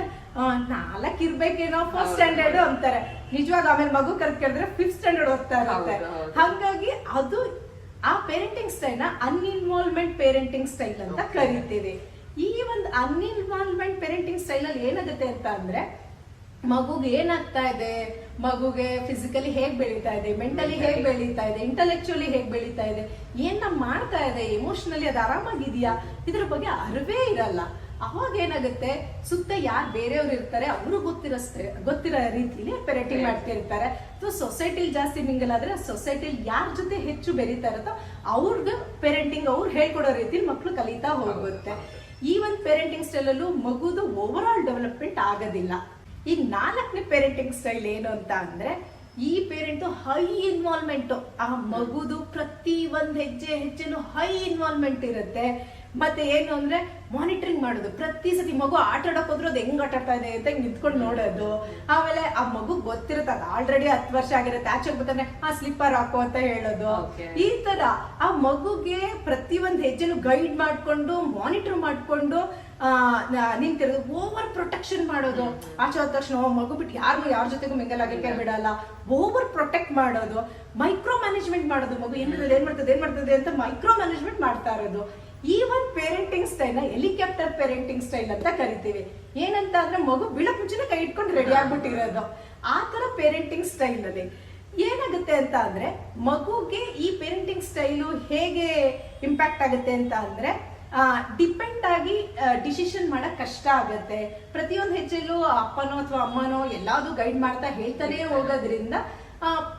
4 ಇರ್ಬೇಕೇನೋ, 1st ಸ್ಟ್ಯಾಂಡರ್ಡ್ ಅಂತಾರೆ. ನಿಜವಾಗ ಆಮೇಲೆ ಮಗು ಕೇಳಿದ್ರೆ 5th ಸ್ಟ್ಯಾಂಡರ್ಡ್ ಓದ್ತಾ ಇರುತ್ತೆ. ಹಾಗಾಗಿ ಅದು ಆ ಪೇರೆಂಟಿಂಗ್ ಸ್ಟೈಲ್ ನ ಅನ್ಇನ್ವಾಲ್ವ್ಮೆಂಟ್ ಪೇರೆಂಟಿಂಗ್ ಸ್ಟೈಲ್ ಅಂತ ಕರಿತೀವಿ. ಈ ಒಂದು ಅನ್ಇನ್ವಾಲ್ವ್ಮೆಂಟ್ ಪೇರೆಂಟಿಂಗ್ ಸ್ಟೈಲ್ ಅಲ್ಲಿ ಏನಾಗುತ್ತೆ ಅಂತ ಅಂದ್ರೆ ಮಗುಗೆ ಏನಾಗ್ತಾ ಇದೆ, ಮಗುಗೆ ಫಿಸಿಕಲಿ ಹೇಗ್ ಬೆಳೀತಾ ಇದೆ, ಮೆಂಟಲಿ ಹೇಗ್ ಬೆಳೀತಾ ಇದೆ, ಇಂಟೆಲೆಕ್ಚುಯಲಿ ಹೇಗ್ ಬೆಳೀತಾ ಇದೆ, ಏನ್ ಮಾಡ್ತಾ ಇದೆ, ಎಮೋಷನಲಿ ಅದು ಆರಾಮಾಗಿದೆಯಾ, ಇದ್ರ ಬಗ್ಗೆ ಅರಿವೇ ಇರಲ್ಲ. ಅವಾಗ ಏನಾಗುತ್ತೆ, ಸುತ್ತ ಯಾರು ಬೇರೆಯವ್ರು ಇರ್ತಾರೆ ಅವರು ಗೊತ್ತಿರೋ ರೀತಿಲಿ ಪೇರೆಂಟಿಂಗ್ ಮಾಡ್ತಿರ್ತಾರೆ. ಸೊ ಸೊಸೈಟಿಲಿ ಜಾಸ್ತಿ ಮಿಂಗಲ್ ಆದ್ರೆ ಸೊಸೈಟಿಲಿ ಯಾರ ಜೊತೆ ಹೆಚ್ಚು ಬೆರೀತಾ ಇರುತ್ತೋ ಅವ್ರಿಗೆ ಪೇರೆಂಟಿಂಗ್ ಅವ್ರು ಹೇಳ್ಕೊಡೋ ರೀತಿಲಿ ಮಕ್ಕಳು ಕಲಿತಾ ಹೋಗುತ್ತೆ. ಈ ಒಂದು ಪೇರೆಂಟಿಂಗ್ ಸ್ಟೈಲ್ ಅಲ್ಲೂ ಮಗುದು ಓವರ್ ಆಲ್ ಡೆವಲಪ್ಮೆಂಟ್ ಆಗೋದಿಲ್ಲ. ಈಗ 4ನೇ ಪೇರೆಂಟಿಂಗ್ ಸ್ಟೈಲ್ ಏನು ಅಂತ ಅಂದ್ರೆ, ಈ ಪೇರೆಂಟ್ ಹೈ ಇನ್ವಾಲ್ವ್ಮೆಂಟ್, ಆ ಮಗುದು ಪ್ರತಿ ಒಂದ್ ಹೆಜ್ಜೆನು ಹೈ ಇನ್ವಾಲ್ವ್ಮೆಂಟ್ ಇರುತ್ತೆ. ಮತ್ತೆ ಏನು ಅಂದ್ರೆ ಮಾನಿಟರಿಂಗ್ ಮಾಡೋದು, ಪ್ರತಿ ಸತಿ ಮಗು ಆಟ ಆಡಕ್ ಹೋದ್ರೆ ಅದು ಹೆಂಗ್ ಆಟ ಆಡ್ತಾ ಇದೆ ಅಂತ ನಿಂತ್ಕೊಂಡು ನೋಡೋದು. ಆಮೇಲೆ ಆ ಮಗು ಗೊತ್ತಿರುತ್ತೆ, ಅದು ಆಲ್ರೆಡಿ 10 ವರ್ಷ ಆಗಿರುತ್ತೆ, ಆಚೆ ಹೋಗ್ಬೇಕಂದ್ರೆ ಸ್ಲಿಪ್ಪರ್ ಹಾಕೋ ಅಂತ ಹೇಳೋದು. ಈ ತರ ಆ ಮಗುಗೆ ಪ್ರತಿ ಒಂದ್ ಹೆಜ್ಜೆನು ಗೈಡ್ ಮಾಡ್ಕೊಂಡು ಮಾನಿಟರ್ ಮಾಡ್ಕೊಂಡು ನಿಂತಿರೋದು. ಓವರ್ ಪ್ರೊಟೆಕ್ಷನ್ ಮಾಡೋದು, ಆಚೆ ಹೋದ ತಕ್ಷಣ ಮಗು ಬಿಟ್ಟು ಯಾರ ಜೊತೆಗೂ ಮಿಂಗಲ್ ಆಗಕ್ಕೆ ಬಿಡಲ್ಲ, ಓವರ್ ಪ್ರೊಟೆಕ್ಟ್ ಮಾಡೋದು, ಮೈಕ್ರೋ ಮ್ಯಾನೇಜ್ಮೆಂಟ್ ಮಾಡೋದು. ಮಗು ಏನ್ ಮಾಡ್ತದೆ ಅಂತ ಮೈಕ್ರೋ ಮ್ಯಾನೇಜ್ಮೆಂಟ್ ಮಾಡ್ತಾ ಇರೋದು. ಈ ಒಂದು ಪೇರೆಂಟಿಂಗ್ ಸ್ಟೈಲ್ ನ ಹೆಲಿಕಾಪ್ಟರ್ ಪೇರೆಂಟಿಂಗ್ ಸ್ಟೈಲ್ ಅಂತ ಕರಿತೀವಿ. ಏನಂತ ಅಂದ್ರೆ ಮಗು ಬೀಳಕ್ ಮುಂಚೆನೆ ಕೈ ಇಟ್ಕೊಂಡು ರೆಡಿ ಆಗ್ಬಿಟ್ಟಿರೋದು. ಆ ತರ ಪೇರೆಂಟಿಂಗ್ ಸ್ಟೈಲ್ ಅಲ್ಲಿ ಏನಾಗುತ್ತೆ ಅಂತ ಅಂದ್ರೆ, ಮಗುಗೆ ಈ ಪೇರೆಂಟಿಂಗ್ ಸ್ಟೈಲು ಹೇಗೆ ಇಂಪ್ಯಾಕ್ಟ್ ಆಗುತ್ತೆ ಅಂತ ಅಂದ್ರೆ, ಡಿಪೆಂಡ್ ಆಗಿ ಡಿಸಿಷನ್ ಮಾಡಕ್ ಕಷ್ಟ ಆಗತ್ತೆ. ಪ್ರತಿಯೊಂದು ಹೆಜ್ಜೆಲೂ ಅಪ್ಪನೋ ಅಥವಾ ಅಮ್ಮನೋ ಎಲ್ಲಾದ್ರು ಗೈಡ್ ಮಾಡ್ತಾ ಹೇಳ್ತಾನೆ ಹೋಗೋದ್ರಿಂದ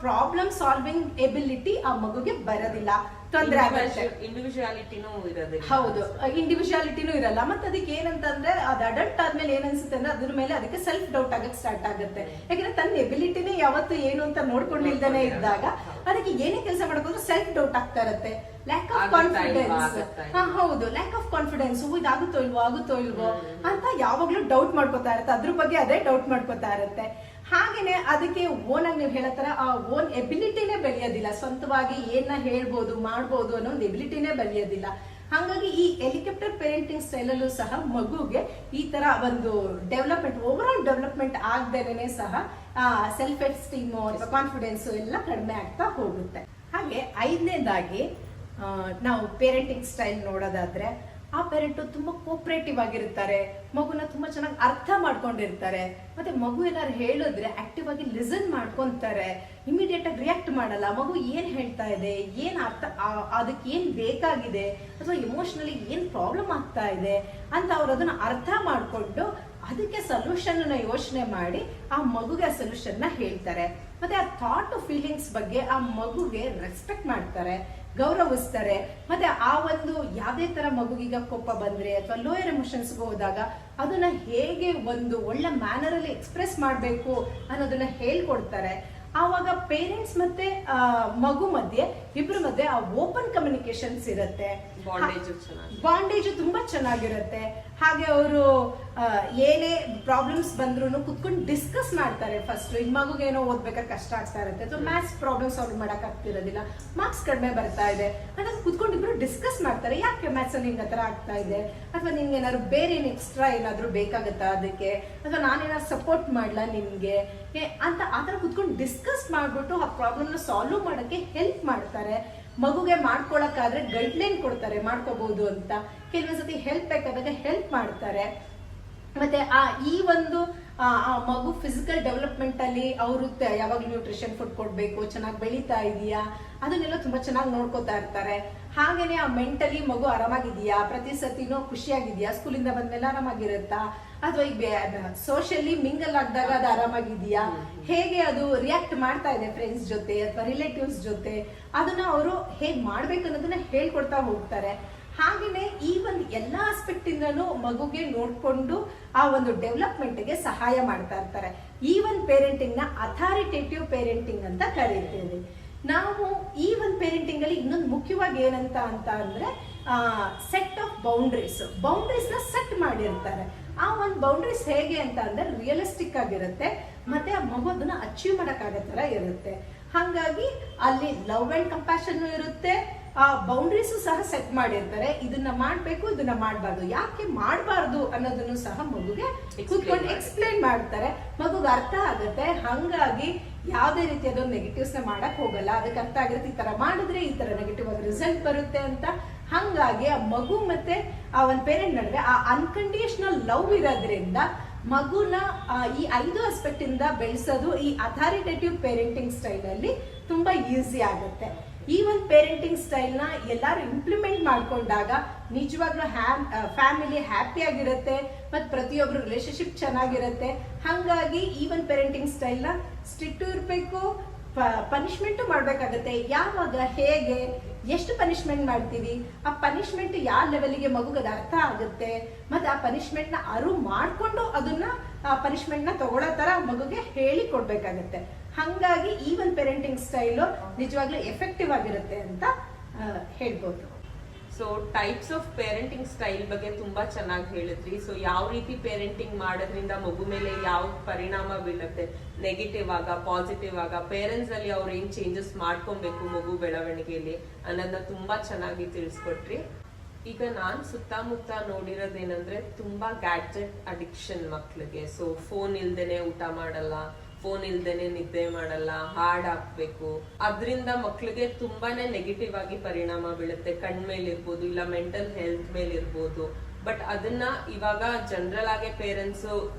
ಪ್ರಾಬ್ಲಮ್ ಸಾಲ್ವಿಂಗ್ ಎಬಿಲಿಟಿ ಆ ಮಗುಗೆ ಬರೋದಿಲ್ಲ, ತೊಂದರೆ ಆಗುತ್ತೆ. ಇಂಡಿವಿಜುವಾಲಿಟಿನೂ ಇರೋದಿಲ್ಲ. ಹೌದು, ಇಂಡಿವಿಜುವಾಲಿಟಿನೂ ಇರಲ್ಲ. ಮತ್ತೆ ಅದಕ್ಕೆ ಏನಂತಂದ್ರೆ, ಅದು ಅಡಲ್ಟ್ ಆದ್ಮೇಲೆ ಏನ್ ಅನ್ಸುತ್ತೆ ಅಂದ್ರೆ ಅದ್ರ ಮೇಲೆ ಅದಕ್ಕೆ ಸೆಲ್ಫ್ ಡೌಟ್ ಆಗಕ್ಕೆ ಸ್ಟಾರ್ಟ್ ಆಗುತ್ತೆ. ಯಾಕಂದ್ರೆ ತನ್ನ ಎಬಿಲಿಟಿನೇ ಯಾವತ್ತು ಏನು ಅಂತ ನೋಡ್ಕೊಂಡಿಲ್ದೇನೆ ಇದ್ದಾಗ ಅದಕ್ಕೆ ಏನೇ ಕೆಲಸ ಮಾಡೋದು ಸೆಲ್ಫ್ ಡೌಟ್ ಆಗ್ತಾ ಇರುತ್ತೆ. ಲ್ಯಾಕ್ ಆಫ್ ಕಾನ್ಫಿಡೆನ್ಸ್, ಹೌದು, ಲ್ಯಾಕ್ ಆಫ್ ಕಾನ್ಫಿಡೆನ್ಸ್, ಇದಾಗುತ್ತೋ ಇಲ್ವೋ ಅಂತ ಯಾವಾಗ್ಲೂ ಡೌಟ್ ಮಾಡ್ಕೋತಾ ಇರುತ್ತೆ. ಅದ್ರ ಬಗ್ಗೆ ಅದೇ ಡೌಟ್ ಮಾಡ್ಕೋತಾ ಇರುತ್ತೆ. ಹಾಗೇನೆ ಅದಕ್ಕೆ ಓನ್ ಆಗಿ ನೀವು ಹೇಳತ್ತರ ಆ ಓನ್ ಎಬಿಲಿಟಿನೇ ಬೆಳೆಯೋದಿಲ್ಲ. ಸ್ವಂತವಾಗಿ ಏನ ಹೇಳ್ಬೋದು ಮಾಡ್ಬೋದು ಅನ್ನೋ ಒಂದು ಎಬಿಲಿಟಿನೇ ಬೆಳೆಯೋದಿಲ್ಲ. ಹಾಗಾಗಿ ಈ ಹೆಲಿಕಾಪ್ಟರ್ ಪೇರೆಂಟಿಂಗ್ ಸ್ಟೈಲ್ ಅಲ್ಲೂ ಸಹ ಮಗುಗೆ ಈ ತರ ಒಂದು ಡೆವಲಪ್ಮೆಂಟ್, ಓವರ್ ಆಲ್ ಡೆವಲಪ್ಮೆಂಟ್ ಆಗದೇನೆ ಸಹ ಸೆಲ್ಫ್ ಎಸ್ಟೀಮ್ ಅಥವಾ ಕಾನ್ಫಿಡೆನ್ಸ್ ಎಲ್ಲ ಕಡಿಮೆ ಆಗ್ತಾ ಹೋಗುತ್ತೆ. ಹಾಗೆ 5ನೇದಾಗಿ ನಾವು ಪೇರೆಂಟಿಂಗ್ ಸ್ಟೈಲ್ ನೋಡೋದಾದ್ರೆ, ಆ ಪೇರೆಂಟ್ ತುಂಬಾ ಕೋಪರೇಟಿವ್ ಆಗಿರ್ತಾರೆ, ಮಗುನ ತುಂಬಾ ಚೆನ್ನಾಗಿ ಅರ್ಥ ಮಾಡ್ಕೊಂಡಿರ್ತಾರೆ. ಮತ್ತೆ ಮಗು ಏನಾದ್ರು ಹೇಳಿದ್ರೆ ಆಕ್ಟಿವ್ ಆಗಿ ಲಿಸನ್ ಮಾಡ್ಕೊಂತಾರೆ, ಇಮಿಡಿಯೇಟ್ ಆಗಿ ರಿಯಾಕ್ಟ್ ಮಾಡಲ್ಲ. ಮಗು ಏನ್ ಹೇಳ್ತಾ ಇದೆ, ಏನ್ ಅರ್ಥ, ಅದಕ್ಕೆ ಏನ್ ಬೇಕಾಗಿದೆ ಅಥವಾ ಎಮೋಷನಲಿ ಏನ್ ಪ್ರಾಬ್ಲಮ್ ಆಗ್ತಾ ಇದೆ ಅಂತ ಅವ್ರು ಅದನ್ನ ಅರ್ಥ ಮಾಡ್ಕೊಂಡು ಅದಕ್ಕೆ ಸೊಲ್ಯೂಷನ್ ಯೋಚನೆ ಮಾಡಿ ಆ ಮಗುಗೆ ಆ ಸೊಲ್ಯೂಷನ್ ನ ಹೇಳ್ತಾರೆ. ಮತ್ತೆ ಆ ಥಾಟ್ ಫೀಲಿಂಗ್ಸ್ ಬಗ್ಗೆ ಆ ಮಗುಗೆ ರೆಸ್ಪೆಕ್ಟ್ ಮಾಡ್ತಾರೆ, ಗೌರವಿಸ್ತಾರೆ. ಮತ್ತೆ ಆ ಒಂದು ಯಾವ್ದೇ ತರ ಮಗುಗೀಗ ಕೋಪ ಬಂದ್ರೆ ಅಥವಾ ಲೋಯರ್ ಎಮೋಷನ್ಸ್ ಹೋದಾಗ ಅದನ್ನ ಹೇಗೆ ಒಂದು ಒಳ್ಳೆ ಮ್ಯಾನರ್ ಅಲ್ಲಿ ಎಕ್ಸ್ಪ್ರೆಸ್ ಮಾಡ್ಬೇಕು ಅನ್ನೋದನ್ನ ಹೇಳ್ಕೊಡ್ತಾರೆ. ಆವಾಗ ಪೇರೆಂಟ್ಸ್ ಮತ್ತೆ ಮಗು ಮಧ್ಯೆ ಇಬ್ರ ಮಧ್ಯೆ ಆ ಓಪನ್ ಕಮ್ಯುನಿಕೇಶನ್ಸ್ ಇರುತ್ತೆ, ಬಾಂಡೇಜ್ ತುಂಬಾ ಚೆನ್ನಾಗಿರುತ್ತೆ. ಹಾಗೆ ಅವರು ಏನೇ ಪ್ರಾಬ್ಲಮ್ಸ್ ಬಂದ್ರು ಕುತ್ಕೊಂಡು ಡಿಸ್ಕಸ್ ಮಾಡ್ತಾರೆ. ಫಸ್ಟ್ ಈಗ ಮಗುಗೆ ಏನೋ ಓದ್ಬೇಕಾದ್ರೆ ಕಷ್ಟ ಆಗ್ತಾ ಇರುತ್ತೆ ಅಥವಾ ಮ್ಯಾಥ್ಸ್ ಪ್ರಾಬ್ಲಮ್ ಸಾಲ್ವ್ ಮಾಡಕ್ ಆಗ್ತಿರೋದಿಲ್ಲ, ಮಾರ್ಕ್ಸ್ ಕಡಿಮೆ ಬರ್ತಾ ಇದೆ ಅಂತ ಕುತ್ಕೊಂಡಿಬ್ರು ಡಿಸ್ಕಸ್ ಮಾಡ್ತಾರೆ. ಯಾಕೆ ಮ್ಯಾಥ್ಸ್ ಅಲ್ಲಿ ಹಿಂಗ ತರ ಆಗ್ತಾ ಇದೆ, ಅಥವಾ ನಿನ್ಗೆ ಏನಾದ್ರು ಬೇರೆ ಎಕ್ಸ್ಟ್ರಾ ಏನಾದ್ರು ಬೇಕಾಗತ್ತಾ ಅದಕ್ಕೆ, ಅಥವಾ ನಾನೇನಾದ್ರು ಸಪೋರ್ಟ್ ಮಾಡ್ಲಾ ನಿನ್ಗೆ ಅಂತ ಆತರ ಕುತ್ಕೊಂಡು ಡಿಸ್ಕಸ್ ಮಾಡ್ಬಿಟ್ಟು ಆ ಪ್ರಾಬ್ಲಮ್ ನ ಸಾಲ್ವ್ ಮಾಡಕ್ಕೆ ಹೆಲ್ಪ್ ಮಾಡ್ತಾರೆ. ಮಗುಗೆ ಮಾಡ್ಕೊಳಕ್ಕಾದ್ರೆ ಗೈಡ್ಲೈನ್ ಕೊಡ್ತಾರೆ, ಮಾಡ್ಕೋಬಹುದು ಅಂತ. ಕೆಲವೊಂದ್ಸತಿ ಹೆಲ್ಪ್ ಬೇಕಾದಾಗ ಹೆಲ್ಪ್ ಮಾಡ್ತಾರೆ. ಮತ್ತೆ ಈ ಒಂದು ಮಗು ಫಿಸಿಕಲ್ ಡೆವಲಪ್ಮೆಂಟ್ ಅಲ್ಲಿ ಅವರು ಯಾವಾಗ್ಲೂ ನ್ಯೂಟ್ರಿಷನ್ ಫುಡ್ ಕೊಡ್ಬೇಕು, ಚೆನ್ನಾಗಿ ಬೆಳೀತಾ ಇದೆಯಾ ಅದನ್ನೆಲ್ಲ ತುಂಬಾ ಚೆನ್ನಾಗಿ ನೋಡ್ಕೋತಾ ಇರ್ತಾರೆ. ಹಾಗೇನೆ ಆ ಮೆಂಟಲಿ ಮಗು ಆರಾಮಾಗಿದ್ಯಾ, ಪ್ರತಿ ಸತಿನೂ ಖುಷಿಯಾಗಿದ್ಯಾ, ಸ್ಕೂಲಿಂದ ಬಂದ್ಮೇಲೆ ಆರಾಮಾಗಿರುತ್ತಾ, ಅಥವಾ ಈಗ ಸೋಷಿಯಲಿ ಮಿಂಗಲ್ ಆಗಿದಾಗ ಅದು ಆರಾಮಾಗಿದ್ಯಾ, ಹೇಗೆ ಅದು ರಿಯಾಕ್ಟ್ ಮಾಡ್ತಾ ಇದೆ ಫ್ರೆಂಡ್ಸ್ ಜೊತೆ ಅಥವಾ ರಿಲೇಟಿವ್ಸ್ ಜೊತೆ, ಅದನ್ನ ಅವರು ಹೇಗ್ ಮಾಡ್ಬೇಕು ಅನ್ನೋದನ್ನ ಹೇಳ್ಕೊಡ್ತಾ ಹೋಗ್ತಾರೆ. ಹಾಗೇನೆ ಈ ಒಂದು ಎಲ್ಲಾ ಆಸ್ಪೆಕ್ಟ್ ಇಂದನೂ ಮಗುಗೆ ನೋಡ್ಕೊಂಡು ಆ ಒಂದು ಡೆವಲಪ್ಮೆಂಟ್ ಗೆ ಸಹಾಯ ಮಾಡ್ತಾ ಇರ್ತಾರೆ. ಈ ಒಂದು ಪೇರೆಂಟಿಂಗ್ ನ ಅಥಾರಿಟೇಟಿವ್ ಪೇರೆಂಟಿಂಗ್ ಅಂತ ಕರೀತೀವಿ ನಾವು. ಈ ಒಂದು ಪೇರೆಂಟಿಂಗ್ ಅಲ್ಲಿ ಇನ್ನೊಂದು ಮುಖ್ಯವಾಗಿ ಏನಂತ ಅಂದ್ರೆ ಸೆಟ್ ಆಫ್ ಬೌಂಡ್ರೀಸ್ ನ ಸೆಟ್ ಮಾಡಿರ್ತಾರೆ. ಆ ಒಂದು ಬೌಂಡ್ರೀಸ್ ಹೇಗೆ ಅಂತ ಅಂದ್ರೆ ರಿಯಲಿಸ್ಟಿಕ್ ಆಗಿರುತ್ತೆ, ಮತ್ತೆ ಆ ಮಗು ಅದನ್ನ ಅಚೀವ್ ಮಾಡಕ್ ಆಗೋ ತರ ಇರುತ್ತೆ. ಹಾಗಾಗಿ ಅಲ್ಲಿ ಲವ್ ಅಂಡ್ ಕಂಪ್ಯಾಷನ್ ಇರುತ್ತೆ, ಆ ಬೌಂಡ್ರೀಸ್ ಸಹ ಸೆಟ್ ಮಾಡಿರ್ತಾರೆ. ಇದನ್ನ ಮಾಡ್ಬೇಕು, ಇದನ್ನ ಮಾಡಬಾರ್ದು, ಯಾಕೆ ಮಾಡಬಾರ್ದು ಅನ್ನೋದನ್ನು ಸಹ ಮಗುಗೆ ಕೂತ್ಕೊಂಡು ಎಕ್ಸ್ಪ್ಲೈನ್ ಮಾಡ್ತಾರೆ. ಮಗುಗೆ ಅರ್ಥ ಆಗುತ್ತೆ. ಹಂಗಾಗಿ ಯಾವ್ದೇ ರೀತಿಯಾದ ನೆಗೆಟಿವ್ಸ್ ನ ಮಾಡಕ್ ಹೋಗಲ್ಲ. ಅದಕ್ಕೆ ಅರ್ಥ ಆಗಿರುತ್ತೆ, ಈ ತರ ಮಾಡಿದ್ರೆ ಈ ತರ ನೆಗೆಟಿವ್ ಆಗಿ ರಿಸಲ್ಟ್ ಬರುತ್ತೆ ಅಂತ. ಹಂಗಾಗಿ ಆ ಮಗು ಮತ್ತೆ ಆ ಒಂದು ಪೇರೆಂಟ್ ನಡುವೆ ಆ ಅನ್ಕಂಡೀಷನಲ್ ಲವ್ ಇರೋದ್ರಿಂದ ಮಗುನ ಈ 5 ಆಸ್ಪೆಕ್ಟ್ ಇಂದ ಬೆಳೆಸೋದು ಈ ಅಥಾರಿಟೇಟಿವ್ ಪೇರೆಂಟಿಂಗ್ ಸ್ಟೈಲ್ ಅಲ್ಲಿ ತುಂಬಾ ಈಸಿ ಆಗುತ್ತೆ. ಈ ಒಂದು ಪೇರೆಂಟಿಂಗ್ ಸ್ಟೈಲ್ನ ಎಲ್ಲರೂ ಇಂಪ್ಲಿಮೆಂಟ್ ಮಾಡ್ಕೊಂಡಾಗ ನಿಜವಾಗ್ಲೂ ಫ್ಯಾಮಿಲಿ ಹ್ಯಾಪಿ ಆಗಿರುತ್ತೆ ಮತ್ತು ಪ್ರತಿಯೊಬ್ಬರು ರಿಲೇಶನ್ಶಿಪ್ ಚೆನ್ನಾಗಿರುತ್ತೆ. ಹಾಗಾಗಿ ಈ ಒಂದು ಪೇರೆಂಟಿಂಗ್ ಸ್ಟೈಲ್ನ ಸ್ಟ್ರಿಕ್ಟ್ ಇರಬೇಕು, ಪನಿಷ್ಮೆಂಟ್ ಮಾಡ್ಬೇಕಾಗತ್ತೆ. ಯಾವಾಗ, ಹೇಗೆ, ಎಷ್ಟು ಪನಿಷ್ಮೆಂಟ್ ಮಾಡ್ತೀವಿ, ಆ ಪನಿಷ್ಮೆಂಟ್ ಯಾವ ಲೆವೆಲ್ಗೆ ಮಗುಗೆ ಅದು ಅರ್ಥ ಆಗುತ್ತೆ, ಮತ್ತೆ ಆ ಪನಿಷ್ಮೆಂಟ್ ನ ಅರಿವು ಮಾಡ್ಕೊಂಡು ಅದನ್ನ ಆ ಪನಿಷ್ಮೆಂಟ್ ನ ತಗೊಳ್ಳೋ ತರ ಮಗುಗೆ ಹೇಳಿ ಕೊಡ್ಬೇಕಾಗತ್ತೆ. ಹಂಗಾಗಿ ಈ ಒಂದು ಪೇರೆಂಟಿಂಗ್ ಸ್ಟೈಲು ನಿಜವಾಗ್ಲೂ ಎಫೆಕ್ಟಿವ್ ಆಗಿರುತ್ತೆ ಅಂತ ಹೇಳ್ಬೋದು. So types of parenting style ಬಗ್ಗೆ ತುಂಬಾ ಚೆನ್ನಾಗಿ ಹೇಳಿದ್ರಿ. ಸೊ ಯಾವ ರೀತಿ ಪೇರೆಂಟಿಂಗ್ ಮಾಡೋದ್ರಿಂದ ಮಗು ಮೇಲೆ ಯಾವ ಪರಿಣಾಮ ಬೀಳುತ್ತೆ, ನೆಗೆಟಿವ್ ಆಗ ಪಾಸಿಟಿವ್ ಆಗ, ಪೇರೆಂಟ್ಸ್ ಅಲ್ಲಿ ಅವ್ರು ಏನ್ ಚೇಂಜಸ್ ಮಾಡ್ಕೊಬೇಕು ಮಗು ಬೆಳವಣಿಗೆಯಲ್ಲಿ ಅನ್ನೋದನ್ನ ತುಂಬಾ ಚೆನ್ನಾಗಿ ತಿಳಿಸ್ಕೊಟ್ರಿ. ಈಗ ನಾನ್ ಸುತ್ತಮುತ್ತ ನೋಡಿರೋದೇನಂದ್ರೆ ತುಂಬಾ ಗ್ಯಾಡ್ಜೆಟ್ ಅಡಿಕ್ಷನ್ ಮಕ್ಳಿಗೆ. ಸೊ ಫೋನ್ ಇಲ್ದೇನೆ ಊಟ ಮಾಡಲ್ಲ, ಫೋನ್ ಇಲ್ದೇನೆ ನಿದ್ದೆ ಮಾಡಲ್ಲ, ಹಾಡ್ ಹಾಕ್ಬೇಕು. ಅದ್ರಿಂದ ಮಕ್ಳಿಗೆ ತುಂಬಾನೇ ನೆಗೆಟಿವ್ ಆಗಿ ಪರಿಣಾಮ ಬೀಳುತ್ತೆ. ಕಣ್ ಮೇಲೆ ಇರ್ಬೋದು, ಇಲ್ಲ ಮೆಂಟಲ್ ಹೆಲ್ತ್ ಮೇಲೆ ಇರ್ಬೋದು. ಬಟ್ ಅದನ್ನ ಇವಾಗ ಜನರಲ್ ಆಗಿ ಪೇರೆಂಟ್ಸ್